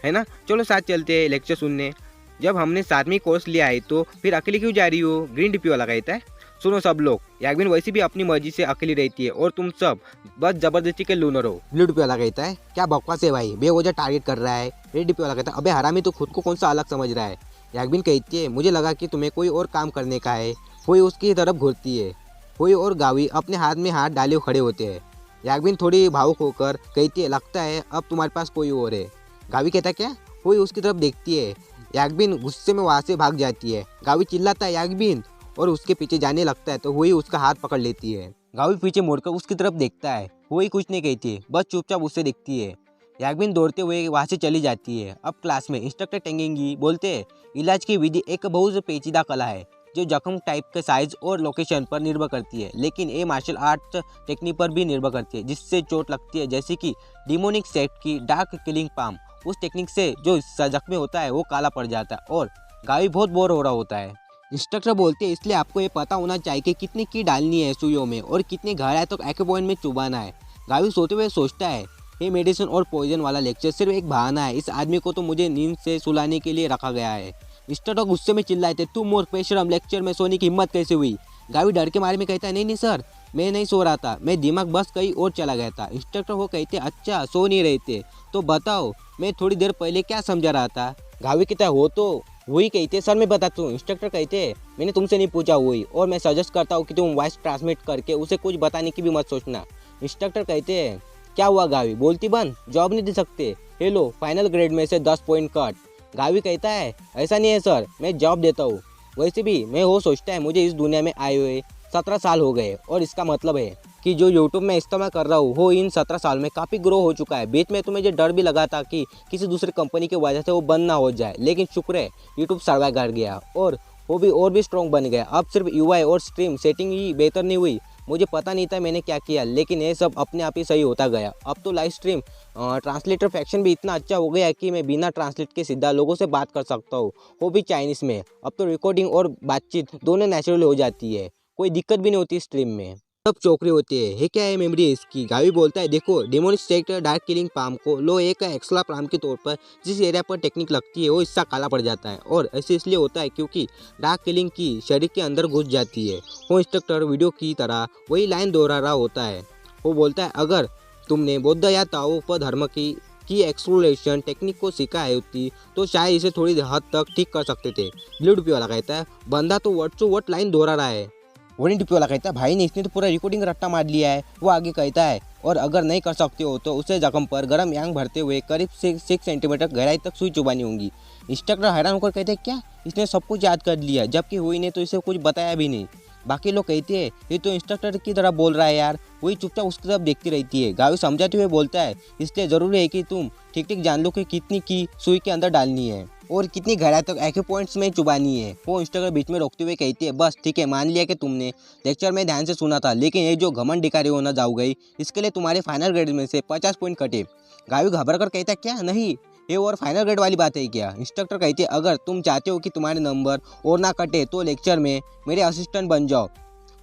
है ना, चलो साथ चलते हैं लेक्चर सुनने। जब हमने साथ में कोर्स लिया है तो फिर अकेले क्यों जा रही हो। ग्रीन डीपी वाला कहता है सुनो सब लोग, याग्बिन वैसे भी अपनी मर्जी से अकेली रहती है और तुम सब बस जबरदस्ती के लूनर हो। ब्लू डीपी वाला कहता है क्या बकवास है भाई, बेवजह टारगेट कर रहा है। रेड डीपी वाला कहता है अबे हरामी तो खुद को कौन सा अलग समझ रहा है। याग्बिन कहती है मुझे लगा कि तुम्हें कोई और काम करने का है। कोई उसकी तरफ घूरती है। कोई और गावी अपने हाथ में हाथ डाले खड़े होते हैं। याग्बिन थोड़ी भावुक होकर कहती है लगता है अब तुम्हारे पास कोई और है। गावी कहता है क्या। कोई उसकी तरफ देखती है। याग्बिन गुस्से में वहाँ से भाग जाती है। गावी चिल्लाता है याग्बिन और उसके पीछे जाने लगता है तो वही उसका हाथ पकड़ लेती है। गावी पीछे मुड़कर उसकी तरफ देखता है। वही कुछ नहीं कहती है, बस चुपचाप उससे देखती है। याग्बिन दौड़ते हुए वहाँ से चली जाती है। अब क्लास में इंस्ट्रक्टर टेंगेंगी बोलते हैं इलाज की विधि एक बहुत पेचीदा कला है जो जख्म टाइप के साइज और लोकेशन पर निर्भर करती है, लेकिन ये मार्शल आर्ट टेक्निक पर भी निर्भर करती है जिससे चोट लगती है, जैसे कि डिमोनिक सेक्ट की डार्क किलिंग पाम। उस टेक्निक से जो हिस्सा जख्मी होता है वो काला पड़ जाता है और गावी बहुत बोर हो रहा होता है। इंस्ट्रक्टर बोलते हैं इसलिए आपको ये पता होना चाहिए कि कितनी की डालनी है सुइयों में और कितने गहराई तक एक्वे पॉइंट में चुबाना है। गावी सोते हुए सोचता है ये मेडिसिन और पॉइजन वाला लेक्चर सिर्फ एक बहाना है, इस आदमी को तो मुझे नींद से सुलाने के लिए रखा गया है। इंस्ट्रक्टर गुस्से में चिल्लाए थे तुम और पेशरम लेक्चर में सोने की हिम्मत कैसे हुई। गावी डर के मारे में कहता है नहीं सर मैं नहीं सो रहा था, मैं दिमाग बस कहीं और चला गया था। इंस्ट्रक्टर वो कहते अच्छा सो नहीं रहे थे तो बताओ मैं थोड़ी देर पहले क्या समझा रहा था। गावी कहता है हो तो वही कहते सर मैं बताता हूँ। इंस्ट्रक्टर कहते मैंने तुमसे नहीं पूछा वही, और मैं सजेस्ट करता हूँ कि तुम वॉइस ट्रांसमिट करके उसे कुछ बताने की भी मत सोचना। इंस्ट्रक्टर कहते हैं क्या हुआ गावी बोलती बंद, जॉब नहीं दे सकते, हेलो फाइनल ग्रेड में से 10 पॉइंट कट। गावी कहता है ऐसा नहीं है सर मैं जॉब देता हूँ, वैसे भी मैं वो सोचता है मुझे इस दुनिया में आए हुए 17 साल हो गए और इसका मतलब है कि जो यूट्यूब में इस्तेमाल कर रहा हूँ वो इन 17 साल में काफ़ी ग्रो हो चुका है। बीच में तो मुझे डर भी लगा था कि किसी दूसरी कंपनी की वजह से वो बंद ना हो जाए, लेकिन शुक्र है यूट्यूब सर्वाइव कर गया और वो भी और भी स्ट्रॉन्ग बन गया। अब सिर्फ यूआई और स्ट्रीम सेटिंग ही बेहतर नहीं हुई, मुझे पता नहीं था मैंने क्या किया, लेकिन ये सब अपने आप ही सही होता गया। अब तो लाइव स्ट्रीम ट्रांसलेटर फैक्शन भी इतना अच्छा हो गया है कि मैं बिना ट्रांसलेट के सीधा लोगों से बात कर सकता हूँ, वो भी चाइनीज़ में। अब तो रिकॉर्डिंग और बातचीत दोनों नेचुरल हो जाती है, कोई दिक्कत भी नहीं होती स्ट्रीम में। सब चौकरे होते हैं। है क्या है मेमोरी है इसकी। गावी बोलता है देखो demonic sector dark killing palm को लो एक एक्स्ट्रा पाम के तौर पर जिस एरिया पर टेक्निक लगती है वो हिस्सा काला पड़ जाता है, और ऐसे इसलिए होता है क्योंकि डार्क किलिंग की शरीर के अंदर घुस जाती है। वो इंस्ट्रक्टर वीडियो की तरह वही लाइन दोहरा रहा होता है। वो बोलता है अगर तुमने बौद्ध या ताओ पर धर्म की एक्सप्लोरेशन टेक्निक को सीखा है होती तो शायद इसे थोड़ी हद तक ठीक कर सकते थे। ब्लू डीपी वाला कहता है बंदा तो वर्ड टू वर्ड लाइन दोहरा रहा है। वही डीपी वाला कहता है भाई ने इसने तो पूरा रिकॉर्डिंग रट्टा मार लिया है। वो आगे कहता है और अगर नहीं कर सकते हो तो उसे जख्म पर गर्म यांग भरते हुए करीब 6 सेंटीमीटर गहराई तक सुई चुबानी होगी। इंस्ट्रक्टर हैरान होकर कहते हैं क्या इसने सब कुछ याद कर लिया, जबकि हुई ने तो इसे कुछ बताया भी नहीं। बाकी लोग कहते हैं ये तो इंस्ट्रक्टर की तरह बोल रहा है यार। वही चुपचाप उसकी तरफ देखती रहती है। गावी समझाते हुए बोलता है इसलिए ज़रूरी है कि तुम ठीक ठीक जान लो कि कितनी की सुई के अंदर डालनी है। और कितनी गहराई तक एक्यू पॉइंट्स में चुबानी है। वो इंस्ट्रक्टर बीच में रोकते हुए कहती है, बस ठीक है, मान लिया कि तुमने लेक्चर में ध्यान से सुना था, लेकिन ये जो घमंड दिखा रही हो ना जाओ गई, इसके लिए तुम्हारे फाइनल ग्रेड में से 50 पॉइंट कटे। गावी घबरा कर कहता है, क्या नहीं, ये और फाइनल ग्रेड वाली बात है क्या? इंस्ट्रक्टर कहती है, अगर तुम चाहते हो कि तुम्हारे नंबर और ना कटे तो लेक्चर में मेरे असिस्टेंट बन जाओ।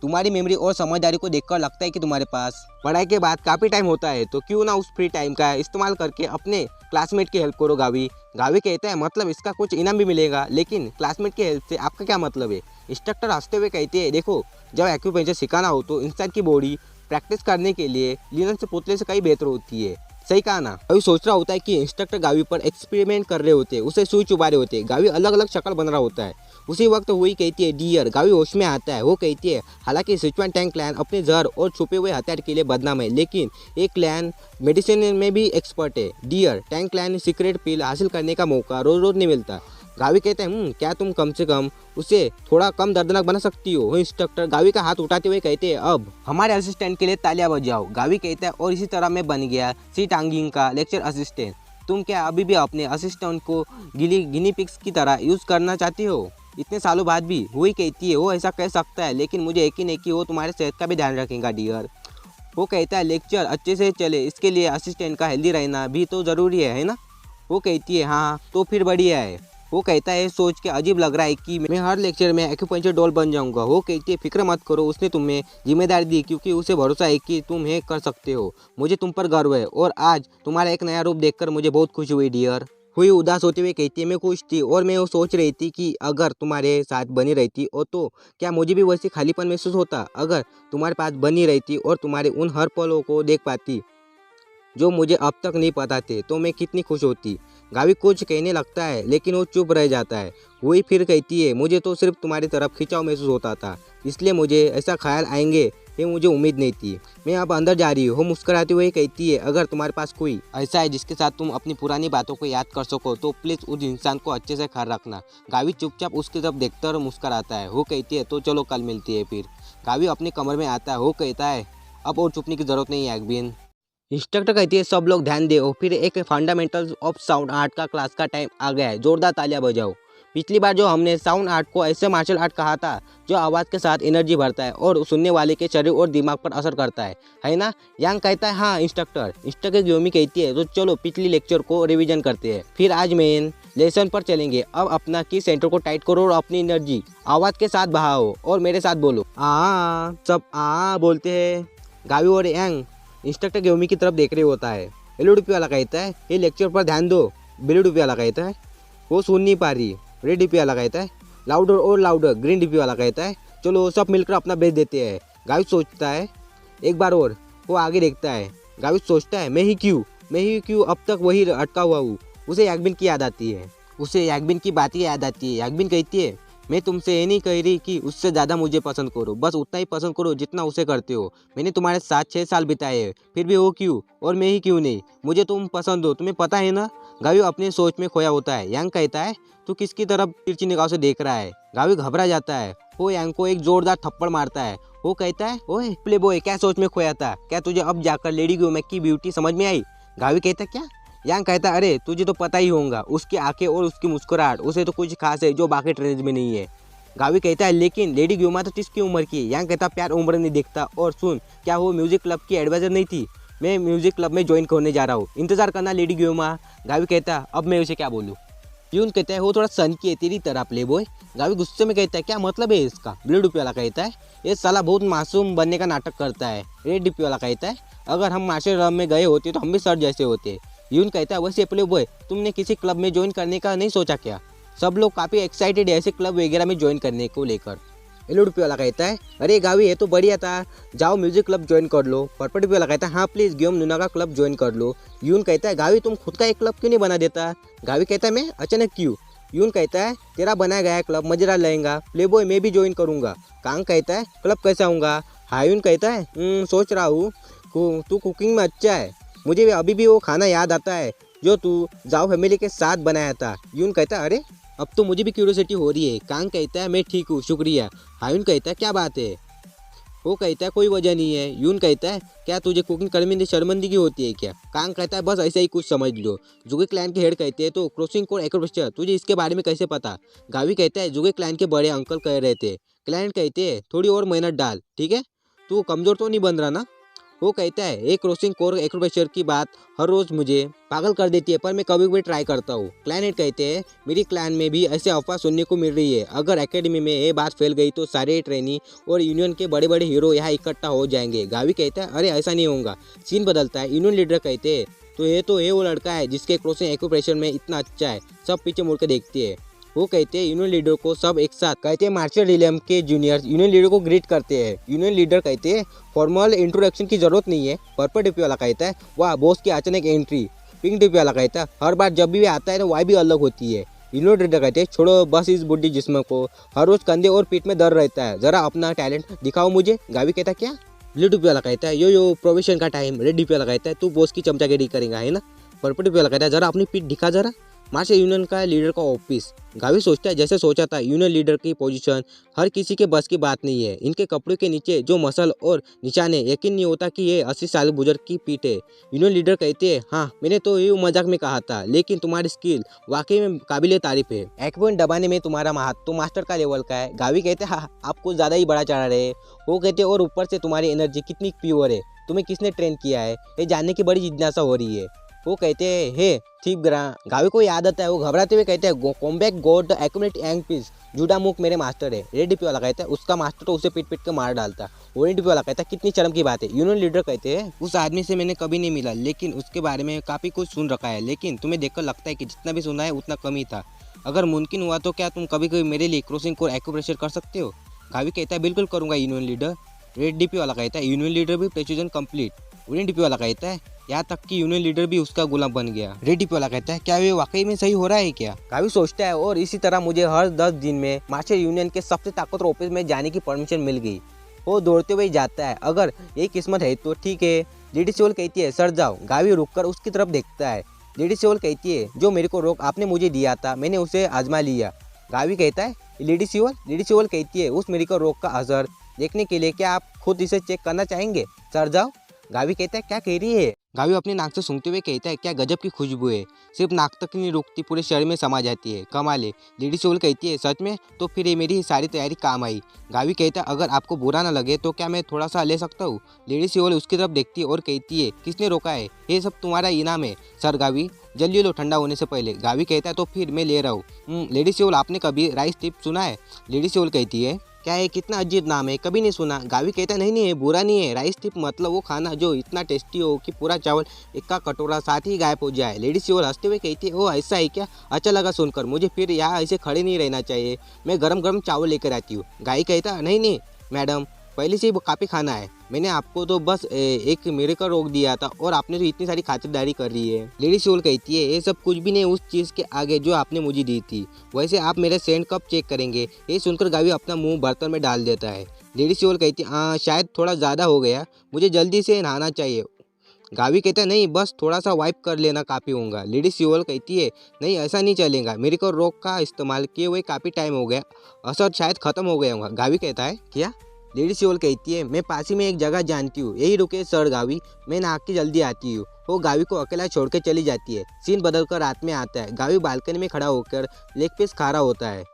तुम्हारी मेमोरी और समझदारी को देखकर लगता है कि तुम्हारे पास पढ़ाई के बाद काफ़ी टाइम होता है, तो क्यों ना उस फ्री टाइम का इस्तेमाल करके अपने क्लासमेट की हेल्प करो। गावी कहता है, मतलब इसका कुछ इनाम भी मिलेगा, लेकिन क्लासमेट की हेल्प से आपका क्या मतलब है? इंस्ट्रक्टर हंसते हुए कहती है, देखो, जब एक्यूपेंचर सिखाना हो तो इंसान की बॉडी प्रैक्टिस करने के लिए लिनन से पुतले से कहीं बेहतर होती है। सही कहा ना? गावी सोच रहा होता है कि इंस्ट्रक्टर गावी पर एक्सपेरिमेंट कर रहे होते हैं, उसे सुई चुबा रहे होते हैं, गावी अलग अलग शक्ल बन रहा होता है। उसी वक्त हुई कहती है, डियर। गावी होश में आता है। वो कहती है, हालांकि सिचुआन टैंक क्लैन अपने जहर और छुपे हुए हथियार के लिए बदनाम है, लेकिन एक क्लैन मेडिसिन में भी एक्सपर्ट है। डियर, टैंक क्लैन सीक्रेट पिल हासिल करने का मौका रोज रोज नहीं मिलता। गावी कहते हैं, क्या तुम कम से कम उसे थोड़ा कम दर्दनाक बना सकती हो? वो इंस्ट्रक्टर गावी का हाथ उठाते हुए कहते हैं, अब हमारे असिस्टेंट के लिए तालियां बजाओ। गावी कहता है, और इसी तरह मैं बन गया सी टांगिंग का लेक्चर असिस्टेंट। तुम क्या अभी भी अपने असिस्टेंट को गिनी पिग्स की तरह यूज़ करना चाहती हो? इतने सालों बाद भी? वही कहती है, वो ऐसा कह सकता है, लेकिन मुझे यकीन है कि वो तुम्हारे सेहत का भी ध्यान रखेगा डियर। वो कहता है, लेक्चर अच्छे से चले इसके लिए असिस्टेंट का हेल्दी रहना भी तो ज़रूरी है ना? वो कहती है, हाँ तो फिर बढ़िया है। वो कहता है, सोच के अजीब लग रहा है कि मैं हर लेक्चर में एक्यूपंक्चर डॉल बन जाऊंगा। वो कहती है, फिक्र मत करो, उसने तुम्हें जिम्मेदारी दी क्योंकि उसे भरोसा है कि तुम ये कर सकते हो। मुझे तुम पर गर्व है और आज तुम्हारा एक नया रूप देखकर मुझे बहुत खुशी हुई डियर। हुई उदास होते हुए कहती है, मैं खुश थी और मैं वो सोच रही थी कि अगर तुम्हारे साथ बनी रहती और तो क्या मुझे भी वैसे खालीपन महसूस होता? अगर तुम्हारे पास बनी रहती और तुम्हारे उन हर पलों को देख पाती जो मुझे अब तक नहीं पता थे, तो मैं कितनी खुश होती। गावी कुछ कहने लगता है, लेकिन वो चुप रह जाता है। वही फिर कहती है, मुझे तो सिर्फ तुम्हारी तरफ खिंचाव महसूस होता था, इसलिए मुझे ऐसा ख्याल आएंगे ये मुझे उम्मीद नहीं थी। मैं अब अंदर जा रही हूँ। वो मुस्कुराते हुए कहती है, अगर तुम्हारे पास कोई ऐसा है जिसके साथ तुम अपनी पुरानी बातों को याद कर सको तो प्लीज़ उस इंसान को अच्छे से ख्याल रखना। गावी चुपचाप उसकी तरफ देखता और मुस्कुराता है। वो कहती है, तो चलो कल मिलती है फिर। गावी अपने कमरे में आता है। वो कहता है, अब और चुपने की ज़रूरत नहीं है एक्बिन। इंस्ट्रक्टर कहती है, सब लोग ध्यान दे। फिर एक फंडामेंटल्स ऑफ साउंड आर्ट का क्लास का टाइम आ गया है, जोरदार तालियां बजाओ। पिछली बार जो हमने साउंड आर्ट को ऐसे मार्शल आर्ट कहा था जो आवाज़ के साथ एनर्जी भरता है और सुनने वाले के शरीर और दिमाग पर असर करता है ना? यांग कहता है, हाँ इंस्ट्रक्टर ग्योमी कहती है, तो चलो पिछली लेक्चर को रिवीजन करते हैं, फिर आज मेन लेसन पर चलेंगे। अब अपना की सेंटर को टाइट करो और अपनी एनर्जी आवाज़ के साथ बहाओ और मेरे साथ बोलो आ। सब आ बोलते हैं। गावी और यांग इंस्ट्रक्टर ग्योमी की तरफ देख रहे होता है। येलो डीपी वाला कहता है, ये लेक्चर पर ध्यान दो। ब्लू डीपी वाला कहता है, वो सुन नहीं पा रही। रेड डीपी वाला कहता है, लाउडर और लाउडर। ग्रीन डीपी वाला कहता है, चलो सब मिलकर अपना बेच देते हैं। गावी सोचता है, एक बार और। वो आगे देखता है। गावी सोचता है, मैं ही क्यों अब तक वही अटका हुआ हूँ। उसे याग्बिन की याद आती है। उसे याग्बिन की बातें याद आती है। याग्बिन कहती है, मैं तुमसे ये नहीं कह रही कि उससे ज़्यादा मुझे पसंद करो, बस उतना ही पसंद करो जितना उसे करते हो। मैंने तुम्हारे साथ 6 साल बिताए हैं, फिर भी वो क्यों और मैं ही क्यों नहीं? मुझे तुम पसंद हो, तुम्हें पता है ना? गावी अपने सोच में खोया होता है। यांग कहता है, तू किसकी तरफ तिरछी निगाह से देख रहा है? गावी घबरा जाता है। वो यांग को एक जोरदार थप्पड़ मारता है। वो कहता है, ओए प्ले बॉय, क्या सोच में खोया था? क्या तुझे अब जाकर लेडी ग्योमैक की ब्यूटी समझ में आई? गावी कहता है, क्या? यांग कहता है, अरे तुझे तो पता ही होगा, उसकी आंखें और उसकी मुस्कुराहट, उसे तो कुछ खास है जो बाकी ट्रेंड्स में नहीं है। गावी कहता है, लेकिन लेडी ग्योमा तो 30 की उम्र की है। यांग कहता, प्यार उम्र नहीं देखता। और सुन, क्या वो म्यूजिक क्लब की एडवाइजर नहीं थी? मैं म्यूजिक क्लब में ज्वाइन करने जा रहा हूँ, इंतजार करना लेडी ग्योमा। गावी कहता, अब मैं उसे क्या बोलूँ? यून कहता है, वो थोड़ा सन की है तेरी तरह प्ले बॉय। गावी गुस्से में कहता है, क्या मतलब है इसका? ब्लू डीपी वाला कहता है, ये साला बहुत मासूम बनने का नाटक करता है। रेड डीपी वाला कहता है, अगर हम मार्शल आर्ट में गए होते तो हम भी सर जैसे होते। यून कहता है, वैसे प्ले बॉय, तुमने किसी क्लब में ज्वाइन करने का नहीं सोचा क्या? सब लोग काफ़ी एक्साइटेड है ऐसे क्लब वगैरह में ज्वाइन करने को लेकर। येलो डीपी वाला कहता है, अरे गावी, ये तो बढ़िया था, जाओ म्यूजिक क्लब ज्वाइन कर लो। पर्पल डीपी वाला कहता है, हाँ प्लीज़ ग्योम नुना का क्लब ज्वाइन कर लो। यून कहता है, गावी तुम खुद का एक क्लब क्यों नहीं बना देता? गावी कहता है, मैं अचानक क्यों? यून कहता है, तेरा बनाया गया क्लब मजेदार लगेगा, प्ले बॉय मैं भी ज्वाइन करूँगा। कांग कहता है, क्लब कैसा होगा? हायून कहता है, सोच रहा हूँ, तू कुकिंग में अच्छा है, मुझे अभी भी वो खाना याद आता है जो तू जाओ फैमिली के साथ बनाया था। यून कहता है, अरे अब तो मुझे भी क्यूरियोसिटी हो रही है। कांग कहता है, मैं ठीक हूँ, शुक्रिया। हायून कहता है, क्या बात है? वो कहता है कोई वजह नहीं है। यून कहता है क्या तुझे कुकिंग करने में शर्मिंदगी होती है क्या? कांग कहता है बस ऐसा ही कुछ समझ लो। जुगे क्लैन के हेड कहते हैं तो क्रॉसिंग कोड एक्रोबेस्टर तुझे इसके बारे में कैसे पता? गावी कहता है जुगे क्लैन के बड़े अंकल कह रहे थे। क्लैन कहते हैं थोड़ी और मेहनत डाल, ठीक है? तू कमजोर तो नहीं बन रहा ना? वो कहता है एक क्रॉसिंग कोर एक्रोबेस्टर की बात हर रोज मुझे पागल कर देती है, पर मैं कभी भी ट्राई करता हूँ। क्लैनेट कहते हैं मेरी क्लैन में भी ऐसे अफवाह सुनने को मिल रही है, अगर एकेडमी में ये बात फैल गई तो सारे ट्रेनी और यूनियन के बड़े बड़े हीरो यहाँ इकट्ठा हो जाएंगे। गावी कहता है अरे ऐसा नहीं होगा। सीन बदलता है। यूनियन लीडर कहते हैं तो ये वो लड़का है जिसके क्रॉसिंग एक्रोबेस्टर में इतना अच्छा है। सब पीछे मुड़ के देखते हैं। वो कहते हैं यूनियन लीडर को सब एक साथ कहते हैं मार्शल रिलेम के जूनियर यूनियन लीडर को ग्रीट करते हैं। यूनियन लीडर कहते हैं फॉर्मल इंट्रोडक्शन की जरूरत नहीं है। पर्पल डिपी वाला कहता है वाह बॉस की अचानक एंट्री। पिंक डिपी वाला कहता है हर बार जब भी आता है तो वाह भी अलग होती है। यूनियन लीडर कहते हैं छोड़ो बस इस बुढ़ी जिस्म को, हर रोज कंधे और पीठ में दर्द रहता है, जरा अपना टैलेंट दिखाओ मुझे। गावी कहता है क्या? ब्लू डिपी वाला कहता है यो प्रोविशन का टाइम। रेड डिपी वाला कहता है तू बॉस की चमचागिरी करेगा है ना? पर्पल डिपी वाला कहता है जरा अपनी पीठ दिखा जरा। मार्शल यूनियन का लीडर का ऑफिस। गावी सोचता है जैसे सोचा था यूनियन लीडर की पोजीशन हर किसी के बस की बात नहीं है। इनके कपड़ों के नीचे जो मसल और निशाने, यकीन नहीं होता कि ये 80 साल बुजुर्ग की पीठ है। यूनियन लीडर कहते हैं हाँ मैंने तो ये मजाक में कहा था, लेकिन तुम्हारी स्किल वाकई में काबिले तारीफ है। एक पॉइंट दबाने में तुम्हारा हाथ तो मास्टर का लेवल का है। गावी कहते हैं हाँ आप कुछ ज़्यादा ही बड़ा चढ़ा रहे। वो कहते हैं और ऊपर से तुम्हारी एनर्जी कितनी प्योर है, तुम्हें किसने ट्रेन किया है, ये जानने की बड़ी जिज्ञासा हो रही है। वो कहते हैं हे ठीक ग्रा। गावी को याद आता है। वो घबराते हुए कहते हैं कॉम्बैक गॉड एक्यूमुलेट एंग पीस। जूडा मुख मेरे मास्टर है। रेड डिपी वाला कहता है उसका मास्टर तो उसे पीट पीट के मार डालता। ऑरेंज डिपी वाला कहता है कितनी शर्म की बात है। यूनियन लीडर कहते हैं उस आदमी से मैंने कभी नहीं मिला, लेकिन उसके बारे में काफ़ी कुछ सुन रखा है, लेकिन तुम्हें देखकर लगता है कि जितना भी सुना है उतना कम ही था। अगर मुमकिन हुआ तो क्या तुम कभी कभी मेरे लिए क्रॉसिंग कोर एक्यूप्रेशर कर सकते हो? गावी कहता है बिल्कुल करूँगा यूनियन लीडर। रेड डिपी वाला कहता है यूनियन लीडर भी प्रेसिजन कंप्लीट। ऑरेंज डिपी वाला कहता है यहाँ तक कि यूनियन लीडर भी उसका गुलाम बन गया। रेड डिपी वाला कहता है क्या ये वाकई में सही हो रहा है क्या? गावी सोचता है और इसी तरह मुझे हर 10 दिन में मार्शल यूनियन के सबसे ताकतवर ऑफिस में जाने की परमिशन मिल गई। वो दौड़ते हुए जाता है। अगर ये किस्मत है तो ठीक है। लेडी सिवल कहती है सर जाओ। गावी रुककर उसकी तरफ देखता है। लेडी सिवल कहती है जो मेरे को रोक आपने मुझे दिया था मैंने उसे आजमा लिया। गावी कहता है लेडी सिवल कहती है उस मेरे को रोक का असर देखने के लिए क्या आप खुद इसे चेक करना चाहेंगे? सर जाओ। गावी कहता है क्या कह रही है? गावी अपने नाक से सूंघते हुए कहता है क्या गजब की खुशबू है, सिर्फ नाक तक नहीं रुकती पूरे शरीर में समा जाती है, कमाल है। लेडी सोल कहती है सच में? तो फिर ये मेरी सारी तैयारी काम आई। गावी कहता है अगर आपको बुरा ना लगे तो क्या मैं थोड़ा सा ले सकता हूँ? लेडी सोल उसकी तरफ देखती है और कहती है किसने रोका है, ये सब तुम्हारा इनाम है। सर गावी जल्दी लो ठंडा होने से पहले। गावी कहता है तो फिर मैं ले रहा हूँ। लेडी सोल आपने कभी राइस टिप सुना है? लेडी सोल कहती है क्या है कितना अजीब नाम है, कभी नहीं सुना। गावी कहता है नहीं है बुरा नहीं है, राइस टिप मतलब वो खाना जो इतना टेस्टी हो कि पूरा चावल एक का कटोरा साथ ही गायब हो जाए। लेडी सिवल हंसते हुए कहती है ओ ऐसा है क्या, अच्छा लगा सुनकर, मुझे फिर यहाँ ऐसे खड़े नहीं रहना चाहिए, मैं गरम गरम चावल लेकर आती हूँ। गाय कहता नहीं मैडम पहले से ही काफ़ी खाना है, मैंने आपको तो बस एक मेरे का रोक दिया था और आपने तो इतनी सारी खातिरदारी कर रही है। लेडी सोल कहती है ये सब कुछ भी नहीं उस चीज़ के आगे जो आपने मुझे दी थी, वैसे आप मेरे सेंट कब चेक करेंगे? ये सुनकर गावी अपना मुंह बर्तन में डाल देता है। लेडी सोल कहती है हाँ शायद थोड़ा ज़्यादा हो गया, मुझे जल्दी से नहाना चाहिए। गावी कहता है नहीं बस थोड़ा सा वाइप कर लेना काफ़ी होगा। लेडी सिवल कहती है नहीं ऐसा नहीं चलेगा, मेरे को रोक का इस्तेमाल किए हुए काफ़ी टाइम हो गया, असर शायद ख़त्म हो गया होगा। गावी कहता है क्या? लेडी सिवल कहती है मैं पास ही में एक जगह जानती हूँ, यही रुके सर गावी, मैं नहा के जल्दी आती हूँ। वो गावी को अकेला छोड़ के चली जाती है। सीन बदलकर रात में आता है। गावी बालकनी में खड़ा होकर लेग पीस खा रहा होता है।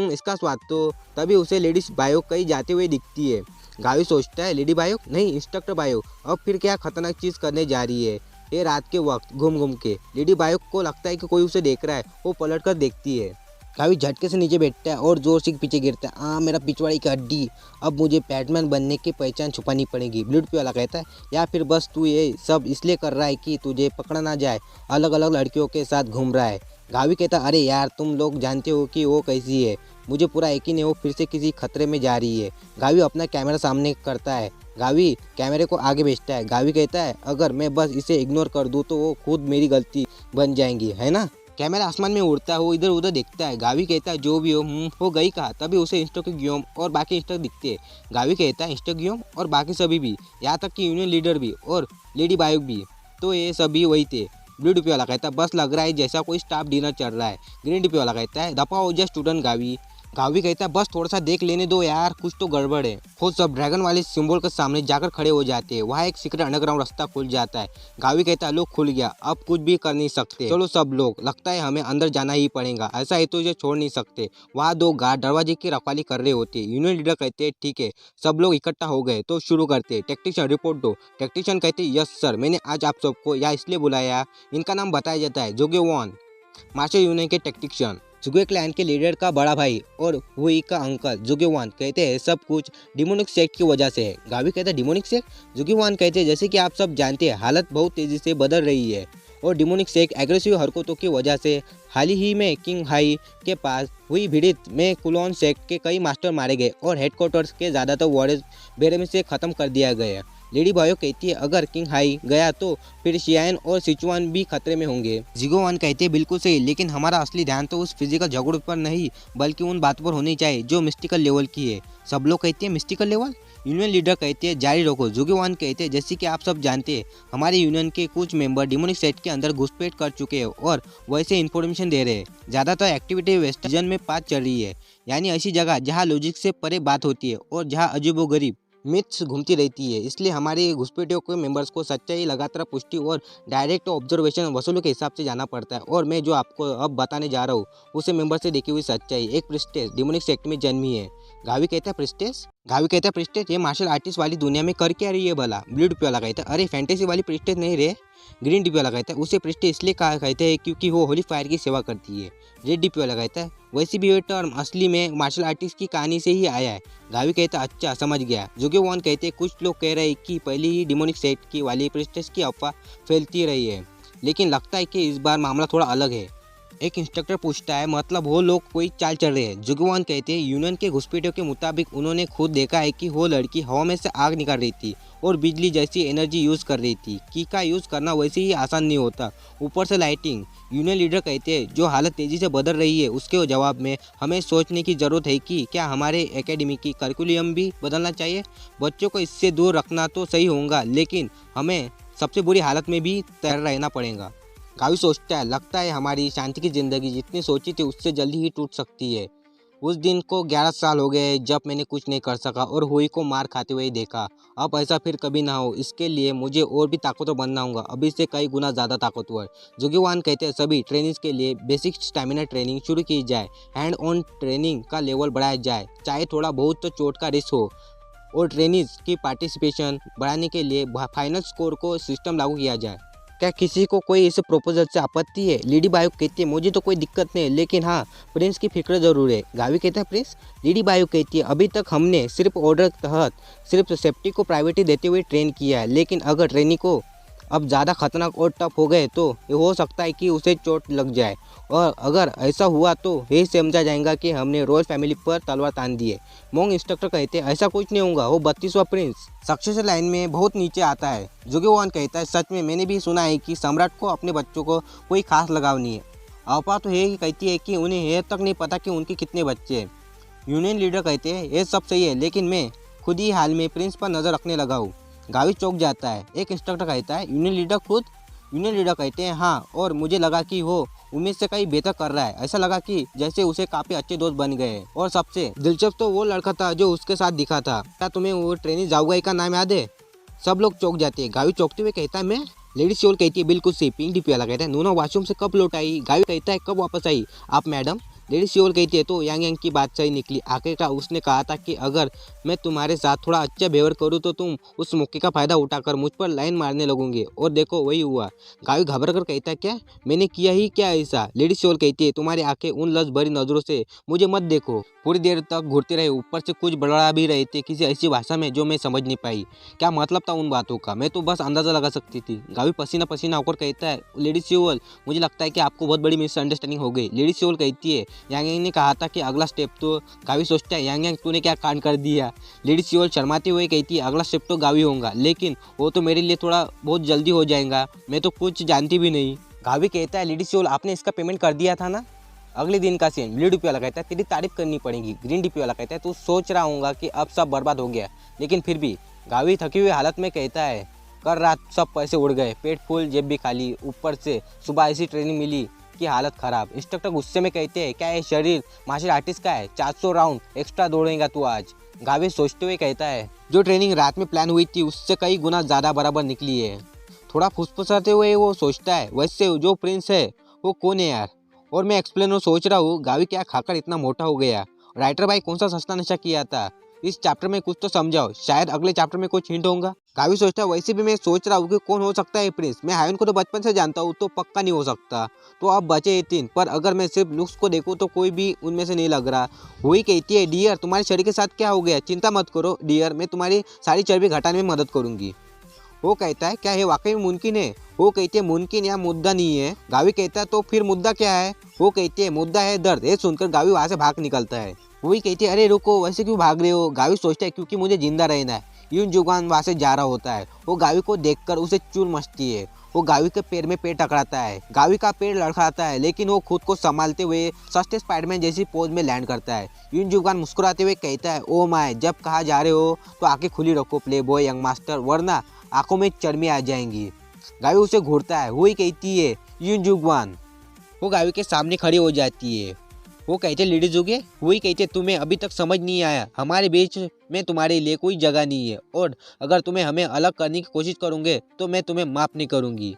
इसका स्वाद तो तभी उसे लेडी बायो कहीं जाते हुए दिखती है। गावी सोचता है लेडी बायो नहीं इंस्ट्रक्टर बायो, अब फिर क्या खतरनाक चीज़ करने जा रही है ये रात के वक्त घूम घूम के। लेडी बायो को लगता है कि कोई उसे देख रहा है, वो पलट कर देखती है। गावी झटके से नीचे बैठता है और जोर से पीछे गिरता है। मेरा पिछवाड़ी की हड्डी, अब मुझे बैटमैन बनने की पहचान छुपानी पड़ेगी। ब्लड पे वाला कहता है या फिर बस तू ये सब इसलिए कर रहा है कि तुझे पकड़ा ना जाए, अलग अलग लड़कियों के साथ घूम रहा है। गावी कहता अरे यार तुम लोग जानते हो कि वो कैसी है, मुझे पूरा यकीन है वो फिर से किसी खतरे में जा रही है। गावी अपना कैमरा सामने करता है। गावी कैमरे को आगे भेजता है। गावी कहता है अगर मैं बस इसे इग्नोर कर दूँ तो वो खुद मेरी गलती बन जाएंगी, है ना? कैमरा आसमान में उड़ता है, वो इधर उधर देखता है। गावी कहता है जो भी हो वो गई कहा। तभी उसे इंस्ट्रक्टर गियोम और बाकी इंस्ट्रक्टर दिखते हैं। गावी कहता है इंस्ट्रक्टर गियोम और बाकी सभी भी, यहाँ तक कि यूनियन लीडर भी और लेडी बायो भी, तो ये सभी वही थे। ब्लू डिपी वाला कहता है बस लग रहा है जैसा कोई स्टाफ डिनर चल रहा है। ग्रीन डिपी वाला कहता है दफा हो जा स्टूडेंट गावी, गावी कहता है बस थोड़ा सा देख लेने दो यार, कुछ तो गड़बड़ है। खुद सब ड्रैगन वाले सिंबल के सामने जाकर खड़े हो जाते हैं। वहाँ एक सीक्रेट अंडरग्राउंड रास्ता खुल जाता है। गावी कहता है लो खुल गया, अब कुछ भी कर नहीं सकते, चलो सब लोग, लगता है हमें अंदर जाना ही पड़ेगा, ऐसा है तो इसे छोड़ नहीं सकते। वहाँ दो गार्ड दरवाजे की रखवाली कर रहे होते हैं। यूनियन लीडर कहते हैं ठीक है, सब लोग इकट्ठा हो गए तो शुरू करते हैं। टेक्नीशियन रिपोर्ट दो। टेक्नीशियन कहते हैं यस सर, मैंने आज आप सबको यहाँ इसलिए बुलाया, इनका नाम बताया जाता है जोगेवॉन, मास्टर यूनियन के टेक्नीशियन, जुगे क्लैन के लीडर का बड़ा भाई और हुई का अंकल जुगेवान। कहते हैं सब कुछ डिमोनिक सेक्ट की वजह से है। गावी कहता है डिमोनिक सेक्ट? जुगेवान कहते हैं जैसे कि आप सब जानते हैं हालत बहुत तेजी से बदल रही है और डिमोनिक सेक्ट एग्रेसिव हरकतों की वजह से हाल ही में किंग हाई के पास हुई भिड़ंत में कुलोन सेक्ट के कई मास्टर मारे गए और हेडक्वार्टर्स के ज़्यादातर वॉरियर्स बेरहमी से ख़त्म कर दिया गया। लेडी बायो कहती है अगर किंग हाई गया तो फिर शियान और सिचुआन भी खतरे में होंगे। जिगोवान कहते हैं बिल्कुल सही, लेकिन हमारा असली ध्यान तो उस फिजिकल झगड़ों पर नहीं बल्कि उन बातों पर होनी चाहिए जो मिस्टिकल लेवल की है। सब लोग कहते हैं मिस्टिकल लेवल? यूनियन लीडर कहते हैं जारी रखो। जुगेवान कहते हैं जैसे कि आप सब जानते हैं हमारे यूनियन के कुछ मेंबर डिमोनिक सेट के अंदर घुसपैठ कर चुके हैं और वैसे इन्फॉर्मेशन दे रहे हैं। ज़्यादातर एक्टिविटी वेस्ट रीजन में पास चल रही है, यानी ऐसी जगह जहाँ लॉजिक से परे बात होती है और जहाँ अजीबोगरीब मिथ्स घूमती रहती है। इसलिए हमारे घुसपैठियों के मेंबर्स को सच्चाई, लगातार पुष्टि और डायरेक्ट ऑब्जर्वेशन वसूलों के हिसाब से जाना पड़ता है। और मैं जो आपको अब बताने जा रहा हूँ उसे मेंबर से देखी हुई सच्चाई। एक प्रिस्टेस डिमोनिक सेक्ट में जन्मी है। गावी कहता है प्रिस्टेस? गावी कहता है प्रिस्टेस ये मार्शल आर्टिस्ट वाली दुनिया में कर क्या रही है भला? ब्लू डिपी वाला कहता है अरे फैंटेसी वाली प्रिस्टेस नहीं रे। ग्रीन डिपी वाला कहता है उसे प्रिस्टेस इसलिए कहा कहते हैं क्योंकि वो होली फायर की सेवा करती है। रेड डिपी वाला कहता है वैसे भी ये टर्म असली में मार्शल आर्टिस्ट की कहानी से ही आया है। गावी कहता है अच्छा समझ गया। जुगेवॉन कहते हैं कुछ लोग कह रहे हैं कि पहले ही डिमोनिक सेक्ट की वाली प्रिस्टेस की अफवाह फैलती रही है, लेकिन लगता है कि इस बार मामला थोड़ा अलग है। एक इंस्ट्रक्टर पूछता है मतलब वो लोग कोई चाल चल रहे हैं? जुगेवॉन कहते हैं यूनियन के घुसपैठियों के मुताबिक उन्होंने खुद देखा है कि वो लड़की हवा में से आग निकाल रही थी और बिजली जैसी एनर्जी यूज़ कर रही थी। की का यूज़ करना वैसे ही आसान नहीं होता, ऊपर से लाइटिंग। यूनियन लीडर कहते हैं जो हालत तेज़ी से बदल रही है उसके जवाब में हमें सोचने की ज़रूरत है कि क्या हमारे एकेडमी की करिकुलम भी बदलना चाहिए। बच्चों को इससे दूर रखना तो सही होगा, लेकिन हमें सबसे बुरी हालत में भी तैयार रहना पड़ेगा। गावी सोचता है लगता है हमारी शांति की ज़िंदगी जितनी सोची थी उससे जल्दी ही टूट सकती है। उस दिन को 11 साल हो गए जब मैंने कुछ नहीं कर सका और हुई को मार खाते हुए देखा। अब ऐसा फिर कभी ना हो, इसके लिए मुझे और भी ताकतवर बनना होगा, अभी से कई गुना ज़्यादा ताकतवर। जुगेवान कहते हैं सभी ट्रेनिंग्स के लिए बेसिक स्टैमिना ट्रेनिंग शुरू की जाए, हैंड ऑन ट्रेनिंग का लेवल बढ़ाया जाए, चाहे थोड़ा बहुत तो चोट का रिस्क हो, और ट्रेनिंग्स की पार्टिसिपेशन बढ़ाने के लिए फाइनल स्कोर को सिस्टम लागू किया जाए। क्या किसी को कोई इस प्रपोजल से आपत्ति है? लेडी बायो कहती है मुझे तो कोई दिक्कत नहीं है, लेकिन हाँ प्रिंस की फिक्र ज़रूर है। गावी कहता है प्रिंस? लेडी बायो कहती है अभी तक हमने सिर्फ ऑर्डर के तहत सिर्फ सेफ्टी को प्रायोरिटी देते हुए ट्रेन किया है, लेकिन अगर ट्रेनिंग को अब ज़्यादा खतरनाक और टफ हो गए तो ये हो सकता है कि उसे चोट लग जाए, और अगर ऐसा हुआ तो यही समझा जाएगा कि हमने रॉयल फैमिली पर तलवार तान दी है। मोंग इंस्ट्रक्टर कहते हैं ऐसा कुछ नहीं होगा, वो 32वां प्रिंस सक्सेसर लाइन में बहुत नीचे आता है। जुगेवान कहता है सच में मैंने भी सुना है कि सम्राट को अपने बच्चों को कोई खास लगाव नहीं है। अफवाह तो यही कहती है कि उन्हें यह तक नहीं पता कि उनके कितने बच्चे हैं। यूनियन लीडर कहते हैं ये सब सही है, लेकिन मैं खुद ही हाल में प्रिंस पर नज़र रखने लगा हूँ। गावी चौंक जाता है। एक इंस्ट्रक्टर कहता है यूनियन लीडर खुद? यूनियन लीडर कहते हैं हाँ, और मुझे लगा कि वो उम्मीद से कहीं बेहतर कर रहा है। ऐसा लगा कि जैसे उसे काफ़ी अच्छे दोस्त बन गए, और सबसे दिलचस्प तो वो लड़का था जो उसके साथ दिखा था। क्या तुम्हें वो ट्रेनी जाओगाई का नाम याद है? सब लोग चौंक जाते हैं। गावी चौंकते हुए कहता है मैं? लेडी सियोल कहती है बिल्कुल सही। पिंक डिपी वाला कहता है नूना वॉशरूम से कब लौट आई? गावी कहता है कब वापस आई आप मैडम? लेडी सियोल कहती है तो यांग यांग की बात सही निकली। आखिरकार उसने कहा था कि अगर मैं तुम्हारे साथ थोड़ा अच्छा व्यवहार करूँ तो तुम उस मौके का फ़ायदा उठाकर मुझ पर लाइन मारने लगोगे, और देखो वही हुआ। गावी घबरा कर कहता है क्या मैंने किया ही क्या ऐसा? लेडी सियोल कहती है तुम्हारी आंखें उन लज भरी नज़रों से मुझे मत देखो। पूरी देर तक घूरते रहे, ऊपर से कुछ बड़बड़ा भी रहे थे किसी ऐसी भाषा में जो मैं समझ नहीं पाई। क्या मतलब था उन बातों का? मैं तो बस अंदाज़ा लगा सकती थी। गावी पसीना पसीना होकर कहता है लेडी सियोल मुझे लगता है कि आपको बहुत बड़ी मिसअंडरस्टैंडिंग हो गई। लेडी सियोल कहती है यांग यांग ने कहा था कि अगला स्टेप तो। गावी सोचता है यांग यांग तूने क्या कांड कर दिया? लेडी सियोल शर्माते हुए कहती है अगला स्टेप तो गावी होगा, लेकिन वो तो मेरे लिए थोड़ा बहुत जल्दी हो जाएगा, मैं तो कुछ जानती भी नहीं। गावी कहता है लेडी सियोल आपने इसका पेमेंट कर दिया था ना? अगले दिन का सीन। ब्लू डिपी वाला कहता है तेरी तारीफ करनी पड़ेगी। ग्रीन डिपी वाला कहता है तू सोच रहा होगा कि अब सब बर्बाद हो गया, लेकिन फिर भी। गावी थकी हुई हालत में कहता है कल रात सब पैसे उड़ गए, पेट फुल जेब भी खाली, ऊपर से सुबह ऐसी ट्रेनिंग मिली की हालत खराब। इंस्ट्रक्टर गुस्से में कहते हैं क्या ये शरीर मार्शल आर्टिस्ट का है, 400 राउंड एक्स्ट्रा दौड़ेगा तू आज। गावी सोचते हुए कहता है जो ट्रेनिंग रात में प्लान हुई थी उससे कई गुना ज़्यादा बराबर निकली है। थोड़ा फुसफुसाते हुए वो सोचता है वैसे जो प्रिंस है वो कौन है यार। और मैं एक्सप्लेन सोच रहा हूँ गावी क्या खाकर इतना मोटा हो गया। राइटर भाई कौन सा सस्ता नशा किया था, इस चैप्टर में कुछ तो समझाओ, शायद अगले चैप्टर में कुछ हिंट होगा। काफी सोचता है वैसे भी मैं सोच रहा हूँ कि कौन हो सकता है प्रिंस। मैं हायन को तो बचपन से जानता हूँ तो पक्का नहीं हो सकता। तो अब बचे ये 3, पर अगर मैं सिर्फ लुक्स को देखूँ तो कोई भी उनमें से नहीं लग रहा। वही कहती है डियर तुम्हारे शरीर के साथ क्या हो गया, चिंता मत करो डियर, मैं तुम्हारी सारी चर्बी घटाने में मदद करूंगी। वो कहता है क्या ये वाकई में मुमकिन है। वो कहती है मुमकिन या मुद्दा नहीं है। गावी कहता है तो फिर मुद्दा क्या है। वो कहती है मुद्दा है दर्द। ये सुनकर गावी वहाँ से भाग निकलता है। वही कहती है अरे रुको वैसे क्यों भाग रहे हो। गावी सोचता है क्योंकि मुझे जिंदा रहना है। यून जुगान वहाँ से जा रहा होता है। वो गावी को देखकर उसे चूर मचती है। वो गावी के पैर में पैर टकराता है। गावी का पैर लड़खड़ाता है लेकिन वो खुद को संभालते हुए सस्ते स्पाइडरमैन जैसी पोज में लैंड करता है। यून जुगान मुस्कुराते हुए कहता है ओ माय, जब कहा जा रहे हो तो आंखें खुली रखो प्ले बॉय यंग मास्टर, वरना आंखों में चर्मी आ जाएंगी। गावी उसे घूरता है। वही कहती है यून जुगवान। वो गावी के सामने खड़ी हो जाती है। वो कहते लेडीज हो गए। वही कहते तुम्हें अभी तक समझ नहीं आया, हमारे बीच में तुम्हारे लिए कोई जगह नहीं है और अगर तुम्हें हमें अलग करने की कोशिश करोगे तो मैं तुम्हें माफ़ नहीं करूँगी।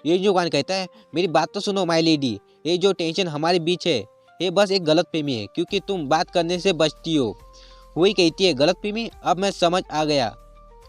ये जुगान कहता है मेरी बात तो सुनो माय लेडी, ये जो टेंशन हमारे बीच है ये बस एक गलतफहमी है क्योंकि तुम बात करने से बचती हो। वही कहती है गलतफहमी, अब मैं समझ आ गया।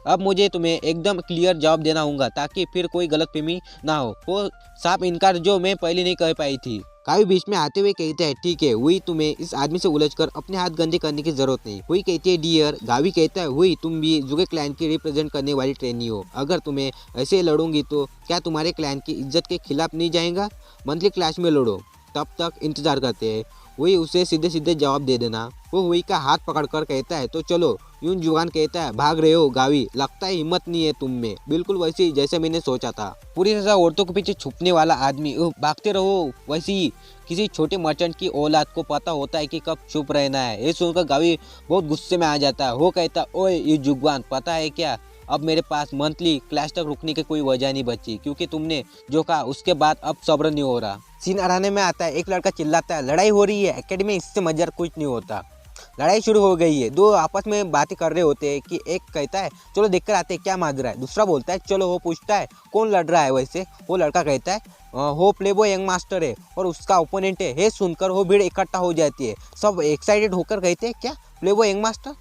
अब मुझे तुम्हें एकदम क्लियर जवाब देना होगा ताकि फिर कोई गलतफहमी ना हो। वो साफ इनकार जो मैं पहले नहीं कह पाई थी। कावी बीच में आते हुए कहता है ठीक है हुई, तुम्हें इस आदमी से उलझकर अपने हाथ गंदे करने की जरूरत नहीं। हुई कहती है डियर। गावी कहता है हुई तुम भी जुगे क्लैन की रिप्रेजेंट करने वाली ट्रेनी हो, अगर तुम्हें ऐसे लड़ूंगी तो क्या तुम्हारे क्लैन की इज्जत के खिलाफ नहीं जाएगा। मंथली क्लास में लड़ो, तब तक इंतजार करते हैं। वही उसे सीधे सीधे जवाब दे देना। वो हुई का हाथ पकड़कर कहता है तो चलो। यून जुगान कहता है भाग रहे हो गावी, लगता है हिम्मत नहीं है तुम में, बिल्कुल वैसे ही जैसे मैंने सोचा था। पूरी तरह औरतों के पीछे छुपने वाला आदमी, भागते रहो वैसे ही किसी छोटे मर्चेंट की औलाद को पता होता है कि कब चुप रहना है। ये सुनकर गावी बहुत गुस्से में आ जाता है। वो कहता है ओए ये जुगवान, पता है क्या अब मेरे पास मंथली क्लास तक रुकने की कोई वजह नहीं बची क्योंकि तुमने जो कहा उसके बाद अब सब्र नहीं हो रहा। सीन अराने में आता है, एक लड़का चिल्लाता है लड़ाई हो रही है एकेडमी, इससे मज़ा कुछ नहीं होता। लड़ाई शुरू हो गई है। दो आपस में बातें कर रहे होते हैं कि एक कहता है चलो देखकर आते हैं क्या माजरा है। दूसरा बोलता है चलो। वो पूछता है कौन लड़ रहा है वैसे। वो लड़का कहता है वो प्लेबॉय यंग मास्टर है और उसका ओपोनेंट है। ये सुनकर वो भीड़ इकट्ठा हो जाती है। सब एक्साइटेड होकर कहते हैं क्या प्लेबॉय यंग मास्टर,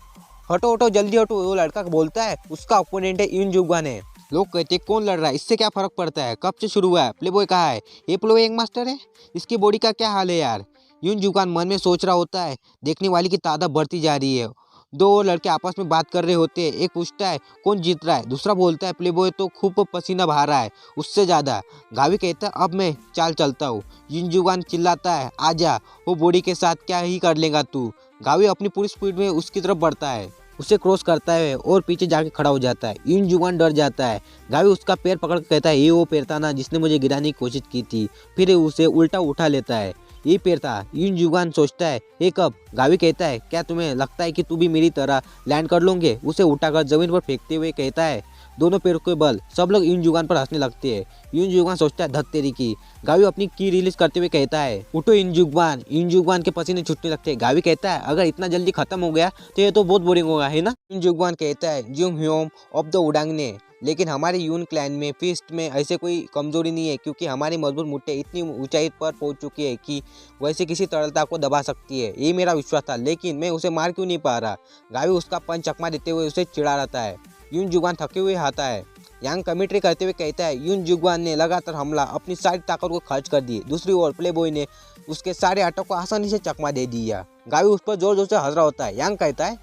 हटो हटो जल्दी हटो। वो लड़का बोलता है उसका ओपोनेंट है यून जुगवान है। लोग कहते हैं कौन लड़ रहा है, इससे क्या फर्क पड़ता है, कब से शुरू हुआ है, प्लेबॉय कहाँ है, ये प्लेबॉय यंग मास्टर है, इसकी बॉडी का क्या हाल है यार। यून जुगान मन में सोच रहा होता है। देखने वाली की तादाद बढ़ती जा रही है। दो लड़के आपस में बात कर रहे होते हैं। एक पूछता है कौन जीत रहा है, दूसरा बोलता है प्लेबॉय तो खूब पसीना बहा रहा है उससे ज़्यादा। गावी कहता है अब मैं चाल चलता हूँ। यून जुगान चिल्लाता है आजा, वो बॉडी के साथ क्या ही कर लेगा तू। गावी अपनी पूरी स्पीड में उसकी तरफ बढ़ता है, उसे क्रॉस करता है और पीछे जाके खड़ा हो जाता है। यून जुगान डर जाता है। गावी उसका पैर पकड़ कर कहता है ये वो पैर था ना जिसने मुझे गिराने की कोशिश की थी। फिर उसे उल्टा उठा लेता है। ये पैर था। यून जुगान सोचता है ये कब। गावी कहता है क्या तुम्हें लगता है कि तू भी मेरी तरह लैंड कर लोगे। उसे उठाकर जमीन पर फेंकते हुए कहता है दोनों पैरों के बल। सब लोग यून जुगान पर हंसने लगते हैं। यून जुगान सोचता है धत तेरी की। गावी अपनी की रिलीज करते हुए कहता है उठो यून जुगवान। यून जुगवान के पसीने छूटने लगते हैं। गावी कहता है अगर इतना जल्दी खत्म हो गया तो ये तो बहुत बोरिंग होगा है ना। यून जुगवान कहता है जुंग ह्योम ऑफ द उडांगने, लेकिन हमारे यून क्लैन में फिस्ट में ऐसे कोई कमजोरी नहीं है क्योंकि हमारी मजबूत मुट्ठे इतनी ऊंचाई पर पहुंच चुकी है कि वैसे किसी तरलता को दबा सकती है। ये मेरा विश्वास था लेकिन मैं उसे मार क्यों नहीं पा रहा। गावी उसका पंच चकमा देते हुए उसे चिढ़ा रहता है। यून जुगवान थके हुए आता है। यांग कमेंट्री करते हुए कहता है यून जुगवान ने लगातार हमला अपनी सारी ताकत को खर्च कर दी। दूसरी ओर प्लेबॉय ने उसके सारे अटक को आसानी से चकमा दे दिया। गावी उस पर जोर जोर से हंस रहा होता है। यांग कहता है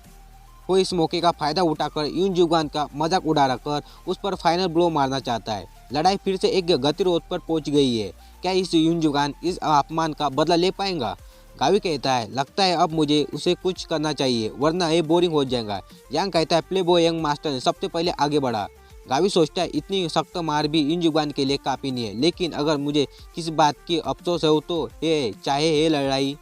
वो इस मौके का फायदा उठाकर यून जुगवान का मजाक उड़ा कर उस पर फाइनल ब्लो मारना चाहता है। लड़ाई फिर से एक गतिरोध पर पहुंच गई है। क्या इस यून जुगवान इस अपमान का बदला ले पाएगा। गावी कहता है लगता है अब मुझे उसे कुछ करना चाहिए वरना ये बोरिंग हो जाएगा। यांग कहता है प्लेबॉय यंग मास्टर ने सबसे पहले आगे बढ़ा। गावी सोचता है इतनी सख्त मार भी यून जुगवान के लिए काफ़ी नहीं है, लेकिन अगर मुझे किसी बात की अफसोस हो तो ये चाहे ये लड़ाई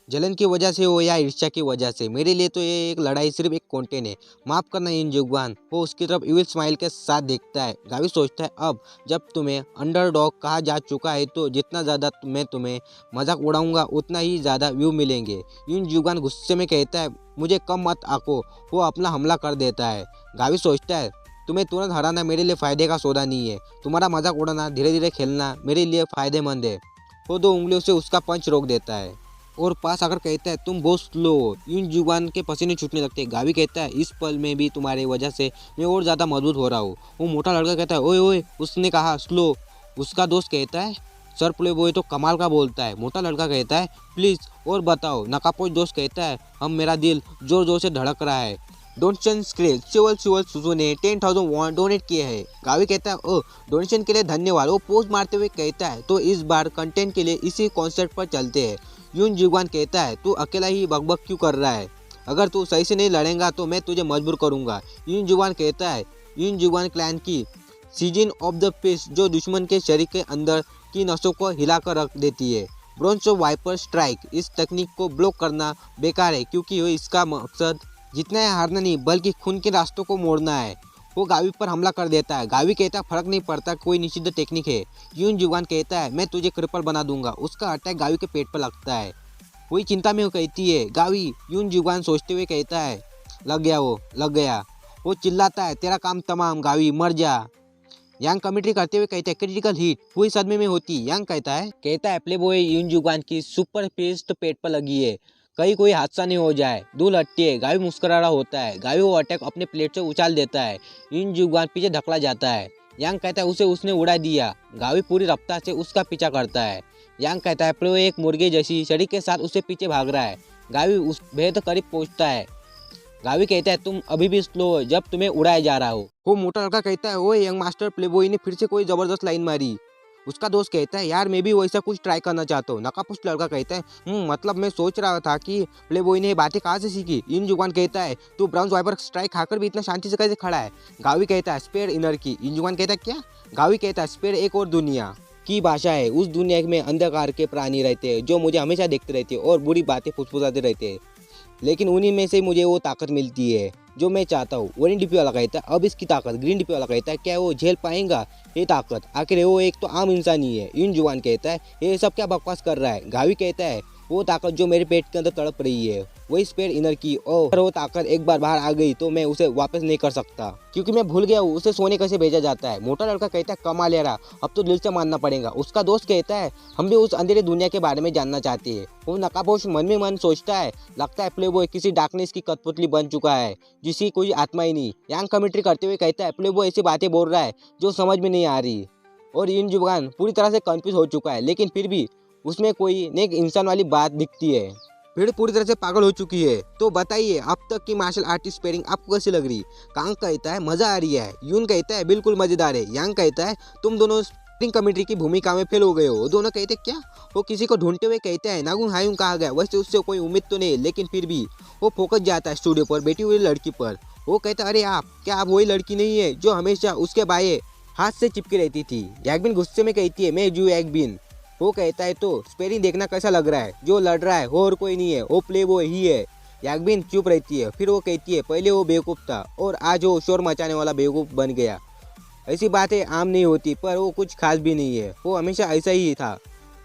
जलन की वजह से हो या ईर्ष्या की वजह से, मेरे लिए तो ये एक लड़ाई सिर्फ एक कंटेंट है। माफ करना इन जुगवान। वो उसकी तरफ इविल स्माइल के साथ देखता है। गावी सोचता है अब जब तुम्हें अंडरडॉग कहा जा चुका है तो जितना ज़्यादा मैं तुम्हें मजाक उड़ाऊंगा उतना ही ज़्यादा व्यू मिलेंगे। इन जुगवान गुस्से में कहता है मुझे कम मत आको। वो अपना हमला कर देता है। गावी सोचता है तुम्हें तुरंत हराना मेरे लिए फ़ायदे का सौदा नहीं है। तुम्हारा मजाक उड़ाना, धीरे धीरे खेलना मेरे लिए फ़ायदेमंद है। वो 2 उंगलियों से उसका पंच रोक देता है और पास आकर कहता है तुम बहुत स्लो हो। इन जुबान के पसीने छूटने लगते हैं। गावी कहता है इस पल में भी तुम्हारे वजह से मैं और ज़्यादा मजबूत हो रहा हूँ। वो मोटा लड़का कहता है ओए ओए, उसने कहा स्लो। उसका दोस्त कहता है सर प्ले बॉय तो कमाल का बोलता है। मोटा लड़का कहता है प्लीज़ और बताओ। नकापोच दोस्त कहता है हम मेरा दिल जोर जोर से धड़क रहा है। डोनेशन स्क्रेल सिवल सिवल सुजू ने 10,000 वॉन डोनेट किए हैं। गावी कहता है ओ डोनेशन के लिए धन्यवाद। वो पोस्ट मारते हुए कहता है तो इस बार कंटेंट के लिए इसी कॉन्सेप्ट पर चलते हैं। यून जुगवान कहता है तू अकेला ही बकबक क्यों कर रहा है? अगर तू सही से नहीं लड़ेगा तो मैं तुझे मजबूर करूंगा। यून जुगवान कहता है यून जुगवान क्लैन की सीजन ऑफ द पेस जो दुश्मन के शरीर के अंदर की नसों को हिलाकर रख देती है। ब्रोंस वाइपर स्ट्राइक, इस तकनीक को ब्लॉक करना बेकार है क्योंकि इसका मकसद जीतना है हारना नहीं बल्कि खून के रास्तों को मोड़ना है। वो गावी पर हमला कर देता है। गावी कहता है फर्क नहीं पड़ता, कोई निषिद्ध टेक्निक है। यून जुगान कहता है मैं तुझे क्रिपल बना दूंगा। उसका अटैक गावी के पेट पर लगता है। वही चिंता में वो कहती है गावी। यून जुगान सोचते हुए कहता है लग गया, वो लग गया। वो चिल्लाता है तेरा काम तमाम, गावी मर जा। यांग कमेंट्री करते हुए कहता है क्रिटिकल हिट। पूरी सदमे में होती। यांग कहता है प्ले बॉय यून जुगान की सुपर पेस्ट पेट पर लगी है, कहीं कोई हादसा नहीं हो जाए। धूल हटती है। गावी मुस्कुरा रहा होता है। गावी वो अटैक अपने प्लेट से उछाल देता है। यून जुगान पीछे धकला जाता है। यांग कहता है उसे उसने उड़ा दिया। गावी पूरी रफ्तार से उसका पीछा करता है। यांग कहता है प्ले एक मुर्गे जैसी शरीर के साथ उससे पीछे भाग रहा है। गावी उस बेहद करीब पहुंचता है। गावी कहता है तुम अभी भी स्लो हो जब तुम्हें उड़ाया जा रहा हो। वो मोटा लड़का कहता है ओए यंग मास्टर, प्लेबॉय ने फिर से कोई जबरदस्त लाइन मारी। उसका दोस्त कहता है यार मैं भी वैसा कुछ ट्राई करना चाहता हूँ। नकापुष्ट लड़का कहता है मतलब मैं सोच रहा था कि प्लेबॉय ने ये बातें कहाँ से सीखी। इन जुगान कहता है तू ब्राउन वाइपर स्ट्राइक खाकर भी इतना शांति से कैसे खड़ा है? गावी कहता है स्पेयर इनर की। इन जुगान कहता है क्या? गावी कहता है स्पेयर एक और दुनिया की भाषा है। उस दुनिया में अंधकार के प्राणी रहते हैं जो मुझे हमेशा देखते रहते हैं और बुरी बातें फुसफुसाते रहते हैं, लेकिन उन्हीं में से मुझे वो ताकत मिलती है जो मैं चाहता हूँ। ग्रीन डीपी वाला कहता है अब इसकी ताकत। ग्रीन डीपी वाला कहता है क्या वो झेल पाएगा ये ताकत? आखिर वो एक तो आम इंसान ही है। इन जुबान कहता है ये सब क्या बकवास कर रहा है? गावी कहता है वो ताकत जो मेरे पेट के अंदर तड़प रही है वही स्पेयर इनर की। और वो ताकत एक बार बाहर आ गई तो मैं उसे वापस नहीं कर सकता क्योंकि मैं भूल गया हूँ उसे सोने कैसे भेजा जाता है। मोटा लड़का कहता है कमाल यार, अब तो दिल से मानना पड़ेगा। उसका दोस्त कहता है हम भी उस अंधेरे दुनिया के बारे में जानना चाहते हैं। वो नकाबपोश मन में मन सोचता है लगता है प्लेबॉय किसी डार्कनेस की कठपुतली बन चुका है जिसकी कोई आत्मा ही नहीं। यांग कमेंट्री करते हुए कहता है प्लेबॉय ऐसी बातें बोल रहा है जो समझ में नहीं आ रही। और इन जुबान पूरी तरह से कंफ्यूज हो चुका है, लेकिन फिर भी उसमें कोई नेक इंसान वाली बात दिखती है। भीड़ पूरी तरह से पागल हो चुकी है। तो बताइए अब तक की मार्शल आर्टिस्ट पेयरिंग आपको कैसी लग रही? कांग कहता है मजा आ रही है। यून कहता है बिल्कुल मजेदार है। यांग कहता है तुम दोनों स्प्रिंग कमेंट्री की भूमिका में फेल हो गए हो। दोनों कहते क्या? वो किसी को ढूंढते हुए कहते हैं नागुन हायुन कहा गया। वैसे उससे कोई उम्मीद तो नहीं, लेकिन फिर भी वो फोकस जाता है स्टूडियो पर बैठी हुई लड़की पर। वो कहता है अरे आप वही लड़की नहीं है जो हमेशा उसके बाएं हाथ से चिपकी रहती थी? यागबिन गुस्से में कहती है मैं जू यागबिन। वो कहता है तो स्पेरिंग देखना कैसा लग रहा है? जो लड़ रहा है और कोई नहीं है, वो प्ले बॉय ही है। यागबिन चुप रहती है। फिर वो कहती है पहले वो बेवकूफ़ था और आज वो शोर मचाने वाला बेवकूफ़ बन गया। ऐसी बातें आम नहीं होती पर वो कुछ खास भी नहीं है, वो हमेशा ऐसा ही था।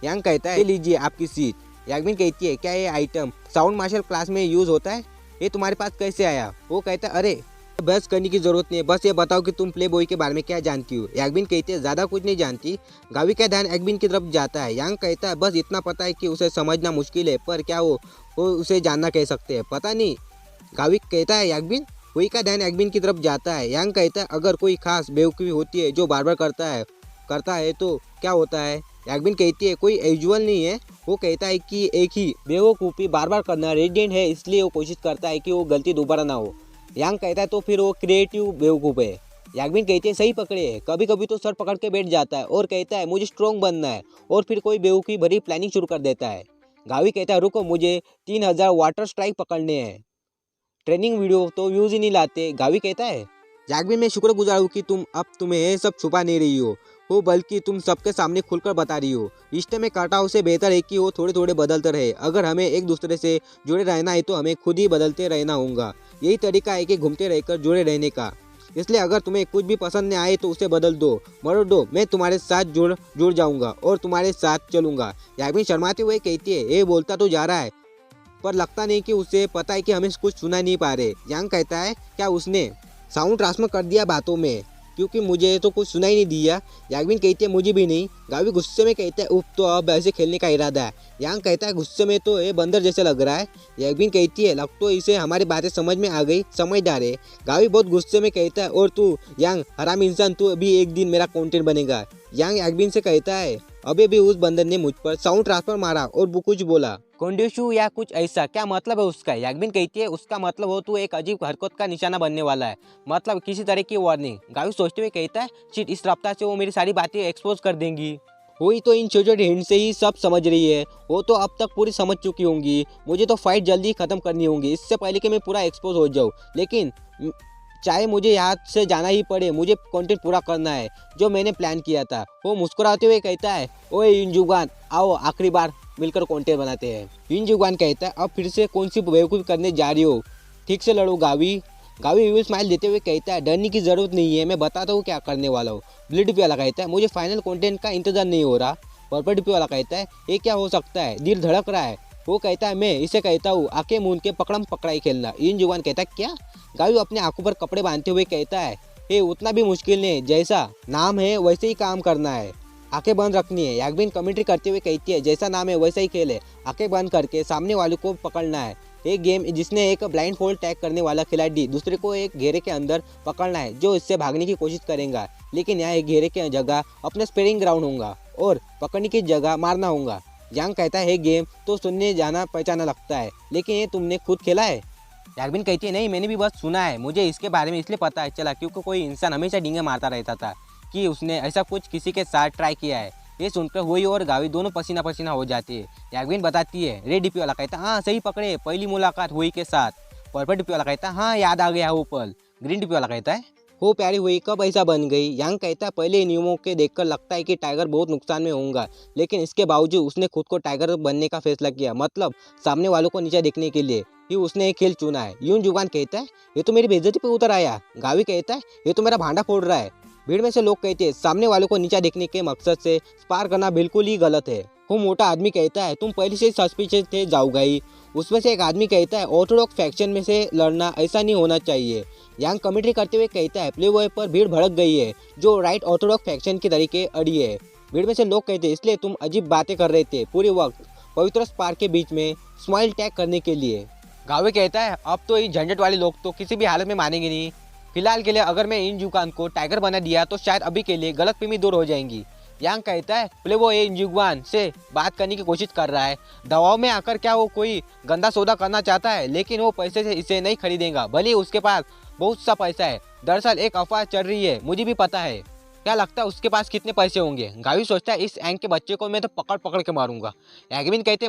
यांग कहता है लीजिए आपकी सीट। यागबिन कहती है क्या ये आइटम साउंड मार्शल क्लास में यूज़ होता है? ये तुम्हारे पास कैसे आया? वो कहता है अरे बस करने की जरूरत नहीं है, बस ये बताओ कि तुम प्ले बॉय के बारे में क्या जानती हो। यागबिन कहती है ज़्यादा कुछ नहीं जानती। गावी का ध्यान यागबिन की तरफ जाता है। यांग कहता है बस इतना पता है कि उसे समझना मुश्किल है, पर क्या वो उसे जानना कह सकते हैं? पता नहीं, गावी कहता है यागबिन। वही का ध्यान यागबिन की तरफ जाता है। यांग कहता है अगर कोई खास बेवकूफ़ी होती है जो बार बार करता है तो क्या होता है? यागबिन कहती है कोई यूजुअल नहीं है। वो कहता है कि एक ही बेवकूफ़ी बार बार करना रेडिएंट है, इसलिए वो कोशिश करता है कि वो गलती दोबारा ना हो। यांग कहता है तो फिर वो क्रिएटिव बेवकूफ़ है। यागबिन कहती है सही पकड़े है, कभी कभी तो सर पकड़ के बैठ जाता है और कहता है मुझे स्ट्रॉन्ग बनना है, और फिर कोई बेवकूफ़ी भरी प्लानिंग शुरू कर देता है। गावी कहता है रुको, मुझे 3000 वाटर स्ट्राइक पकड़ने हैं। ट्रेनिंग वीडियो तो व्यूज़ ही नहीं लाते। गावी कहता है यागबिन मैं शुक्रगुजार हूँ कि तुम्हें ये सब छुपा नहीं रही हो। हो, बल्कि तुम सबके सामने खुलकर बता रही हो। रिश्ते में कटाव से बेहतर है कि वो थोड़े थोड़े बदलते रहे। अगर हमें एक दूसरे से जुड़े रहना है तो हमें खुद ही बदलते रहना होगा। यही तरीका है कि घूमते रहकर जुड़े रहने का। इसलिए अगर तुम्हें कुछ भी पसंद नहीं आए तो उसे बदल दो, मरोड़ दो। मैं तुम्हारे साथ जुड़ जाऊंगा और तुम्हारे साथ चलूंगा। याग्विन शर्माते हुए कहती है, ये बोलता तो जा रहा है पर लगता नहीं कि उसे पता है कि हमें कुछ सुना नहीं पा रहे। यांग कहता है, क्या उसने साउंड ट्रांसफर कर दिया बातों में, क्योंकि मुझे तो कुछ सुनाई नहीं दिया। याग्विन कहती है, मुझे भी नहीं। गावी गुस्से में कहता है, उप, तो अब ऐसे खेलने का इरादा है। यांग कहता है, गुस्से में तो ये बंदर जैसे लग रहा है। याग्विन कहती है, लग तो इसे हमारी बातें समझ में आ गई, समझदार है। गावी बहुत गुस्से में कहता है, और तू यांग हराम इंसान, तू अभी एक दिन मेरा कंटेंट बनेगा। यांग याग्विन से कहता है, अभी भी उस बंदर ने मुझ पर साउंड ट्रांसफर मारा और वो कुछ बोला, कोंड्यूशु या कुछ ऐसा, क्या मतलब है उसका? याग्विन कहती है, उसका मतलब हो तू एक अजीब हरकत का निशाना बनने वाला है, मतलब किसी तरह की वार्निंग। गावी सोचते हुए कहता है, शिट, इस रफ्तार से वो मेरी सारी बातें एक्सपोज कर देंगी। वही तो इन छोटे छोटे हिंट से ही सब समझ रही है। वो तो अब तक पूरी समझ चुकी होंगी। मुझे तो फाइट जल्दी खत्म करनी होगी, इससे पहले कि मैं पूरा एक्सपोज हो जाऊँ। लेकिन चाहे मुझे यहाँ से जाना ही पड़े, मुझे कंटेंट पूरा करना है जो मैंने प्लान किया था। वो मुस्कुराते हुए कहता है, ओए युनजुगान, आओ आखिरी बार मिलकर कंटेंट बनाते हैं। युनजुगान कहता है, अब फिर से कौन सी बेवकूफ़ी करने जा रही हो, ठीक से लड़ो गावी। गावी भी स्माइल देते हुए कहता है, डरने की ज़रूरत नहीं है, मैं बताता हूँ क्या करने वाला हूँ। ब्लिड वाला कहता है, मुझे फाइनल कंटेंट का इंतजार नहीं हो रहा। पर्पल डिपी वाला कहता है, ये क्या हो सकता है, दिल धड़क रहा है। वो कहता है, मैं इसे कहता हूँ आंखें मूंद के पकड़म पकड़ाई खेलना। युनजुगान कहता है, क्या? गावी अपने आंखों पर कपड़े बांधते हुए कहता है, ये उतना भी मुश्किल नहीं, जैसा नाम है वैसे ही काम करना है, आंखें बंद रखनी है। याग्विन कमेंट्री करते हुए कहती है, जैसा नाम है वैसा ही खेल है, आंखें बंद करके सामने वाले को पकड़ना है। एक गेम जिसने एक ब्लाइंड फोल्ड टैग करने वाला खिलाड़ी दूसरे को एक घेरे के अंदर पकड़ना है जो इससे भागने की कोशिश करेगा, लेकिन यहाँ एक घेरे की जगह अपने स्पेयरिंग ग्राउंड होगा और पकड़ने की जगह मारना होगा। यांग कहता है, गेम तो सुनने जाना पहचाना लगता है, लेकिन ये तुमने खुद खेला है? याग्विन कहती है, नहीं, मैंने भी बस सुना है, मुझे इसके बारे में इसलिए पता है चला क्योंकि कोई इंसान हमेशा डींगे मारता रहता था कि उसने ऐसा कुछ किसी के साथ ट्राई किया है। ये सुनकर हुई और गावी दोनों पसीना पसीना हो जाती है। याग्विन बताती है, रेड डीपी वाला कहता है, हाँ सही पकड़े, पहली मुलाकात हुई के साथ। पर्पल डीपी वाला कहता है, हाँ याद आ गया वो पल। ग्रीन डीपी वाला कहता है, हो प्यारी हुई, कब ऐसा बन गई? यांग कहता है, पहले नियमों के देखकर लगता है कि टाइगर बहुत नुकसान में होगा, लेकिन इसके बावजूद उसने खुद को टाइगर बनने का फैसला किया, मतलब सामने वालों को नीचे देखने के लिए ही उसने एक खेल चुना है। युनजुगान कहता है, ये तो मेरी बेइज्जती पे उतर आया। गावी कहता है, ये तो मेरा भांडा फोड़ रहा है। भीड़ में से लोग कहते हैं, सामने वालों को नीचा देखने के मकसद से स्पार करना बिल्कुल ही गलत है। वो मोटा आदमी कहता है, तुम पहले से सस्पिशियस थे जाऊगा ही। उसमें से एक आदमी कहता है, ऑर्थोडॉक्स फैक्शन में से लड़ना ऐसा नहीं होना चाहिए। यांग कमेंट्री करते हुए कहता है, प्लेबॉय पर भीड़ भड़क गई है जो राइट ऑर्थोडॉक्स फैक्शन के तरीके अड़ी है। भीड़ में से लोग कहते हैं, इसलिए तुम अजीब बातें कर रहे थे पूरे वक्त पवित्र स्पार के बीच में स्माइल टैग करने के लिए। गावे कहता है, अब तो ये झंझट वाले लोग तो किसी भी हालत में मानेंगे नहीं। फिलहाल के लिए अगर मैं इन जुगान को टाइगर बना दिया तो शायद अभी के लिए गलतफहमी दूर हो जाएंगी। यांग कहता है, प्ले वो इन जुगान से बात करने की कोशिश कर रहा है, दवाओं में आकर क्या वो कोई गंदा सौदा करना चाहता है, लेकिन वो पैसे से इसे नहीं खरीदेगा, भले ही उसके पास बहुत सा पैसा है। दरअसल एक अफवाह चल रही है, मुझे भी पता है। क्या लगता है उसके पास कितने पैसे होंगे? गावी सोचता है, इस एंग के बच्चे को मैं तो पकड़ पकड़ के मारूंगा। याग्विन कहते,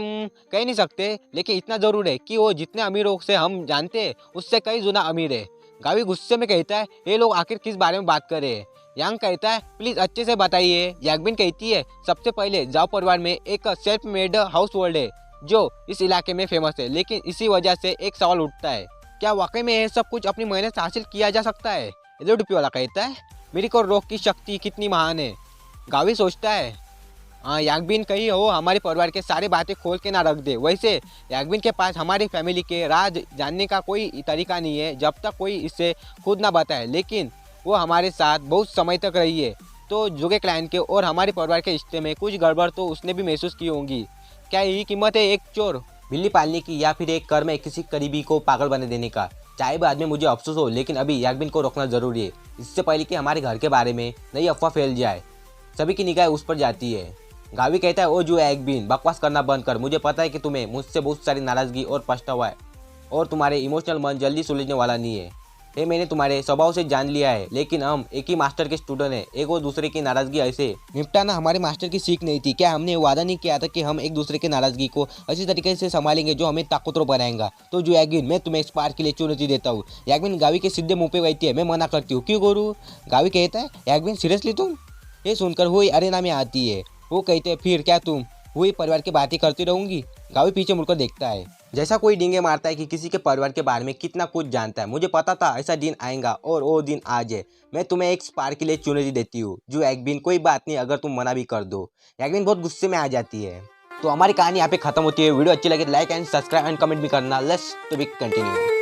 कह नहीं सकते, लेकिन इतना जरूर है कि वो जितने अमीरों से हम जानते हैं उससे कई गुना अमीर है। गावी गुस्से में कहता है, ये लोग आखिर किस बारे में बात कर रहे हैं? यांग कहता है, प्लीज अच्छे से बताइए। याग्विन कहती है, सबसे पहले जाओ परिवार में एक सेल्फ मेड हाउस होल्ड है जो इस इलाके में फेमस है, लेकिन इसी वजह से एक सवाल उठता है, क्या वाकई में यह सब कुछ अपनी मेहनत से हासिल किया जा सकता है? एलओडीपी वाला कहता है, मेरी को रोक की शक्ति कितनी महान है। गावी सोचता है, हाँ याग्विन कहीं हो हमारे परिवार के सारे बातें खोल के ना रख दे। वैसे याग्विन के पास हमारी फैमिली के राज जानने का कोई तरीका नहीं है जब तक कोई इसे खुद ना बताए, लेकिन वो हमारे साथ बहुत समय तक रही है, तो जुगे क्लैन के और हमारे परिवार के रिश्ते में कुछ गड़बड़ तो उसने भी महसूस की होंगी। क्या यही कीमत है एक चोर बिल्ली पालने की, या फिर एक कर्म किसी करीबी को पागल बने देने का? चाहे बाद में मुझे अफसोस हो, लेकिन अभी याग्विन को रोकना जरूरी है, इससे पहले कि हमारे घर के बारे में नई अफवाह फैल जाए। सभी की निगाह उस पर जाती है। गावी कहता है, ओ जो याग्विन, बकवास करना बंद कर, मुझे पता है कि तुम्हें मुझसे बहुत सारी नाराजगी और पछतावा है और तुम्हारे इमोशनल मन जल्दी सुलझने वाला नहीं है। ये मैंने तुम्हारे स्वभाव से जान लिया है, लेकिन हम एक ही मास्टर के स्टूडेंट हैं, एक और दूसरे की नाराजगी ऐसे निपटाना हमारे मास्टर की सीख नहीं थी। क्या हमने वादा नहीं किया था कि हम एक दूसरे की नाराजगी को अच्छी तरीके से संभालेंगे जो हमें ताकतवर बनाएगा? तो जो याग्विन, मैं तुम्हें स्पार के लिए चुनौती देता हूँ। याग्विन गावी के सीधे मुंह पे बैठती है, मैं मना करती हूँ। क्यों गुरु? गावी कहता है, याग्विन सीरियसली तुम? ये सुनकर हुई अरेना में आती है। वो कहते हैं फिर क्या तुम हुई परिवार की बातें करती रहूंगी। गावी पीछे मुड़कर देखता है, जैसा कोई डींगे मारता है कि किसी के परिवार के बारे में कितना कुछ जानता है। मुझे पता था ऐसा दिन आएगा और वो दिन आज है। मैं तुम्हें एक स्पार्क के लिए चुनौती देती हूँ। जो एकबिन कोई बात नहीं अगर तुम मना भी कर दो। एकबिन बहुत गुस्से में आ जाती है। तो हमारी कहानी यहाँ पे खत्म होती है। वीडियो अच्छी लगे तो like and subscribe and comment भी करना। Let's to be continue.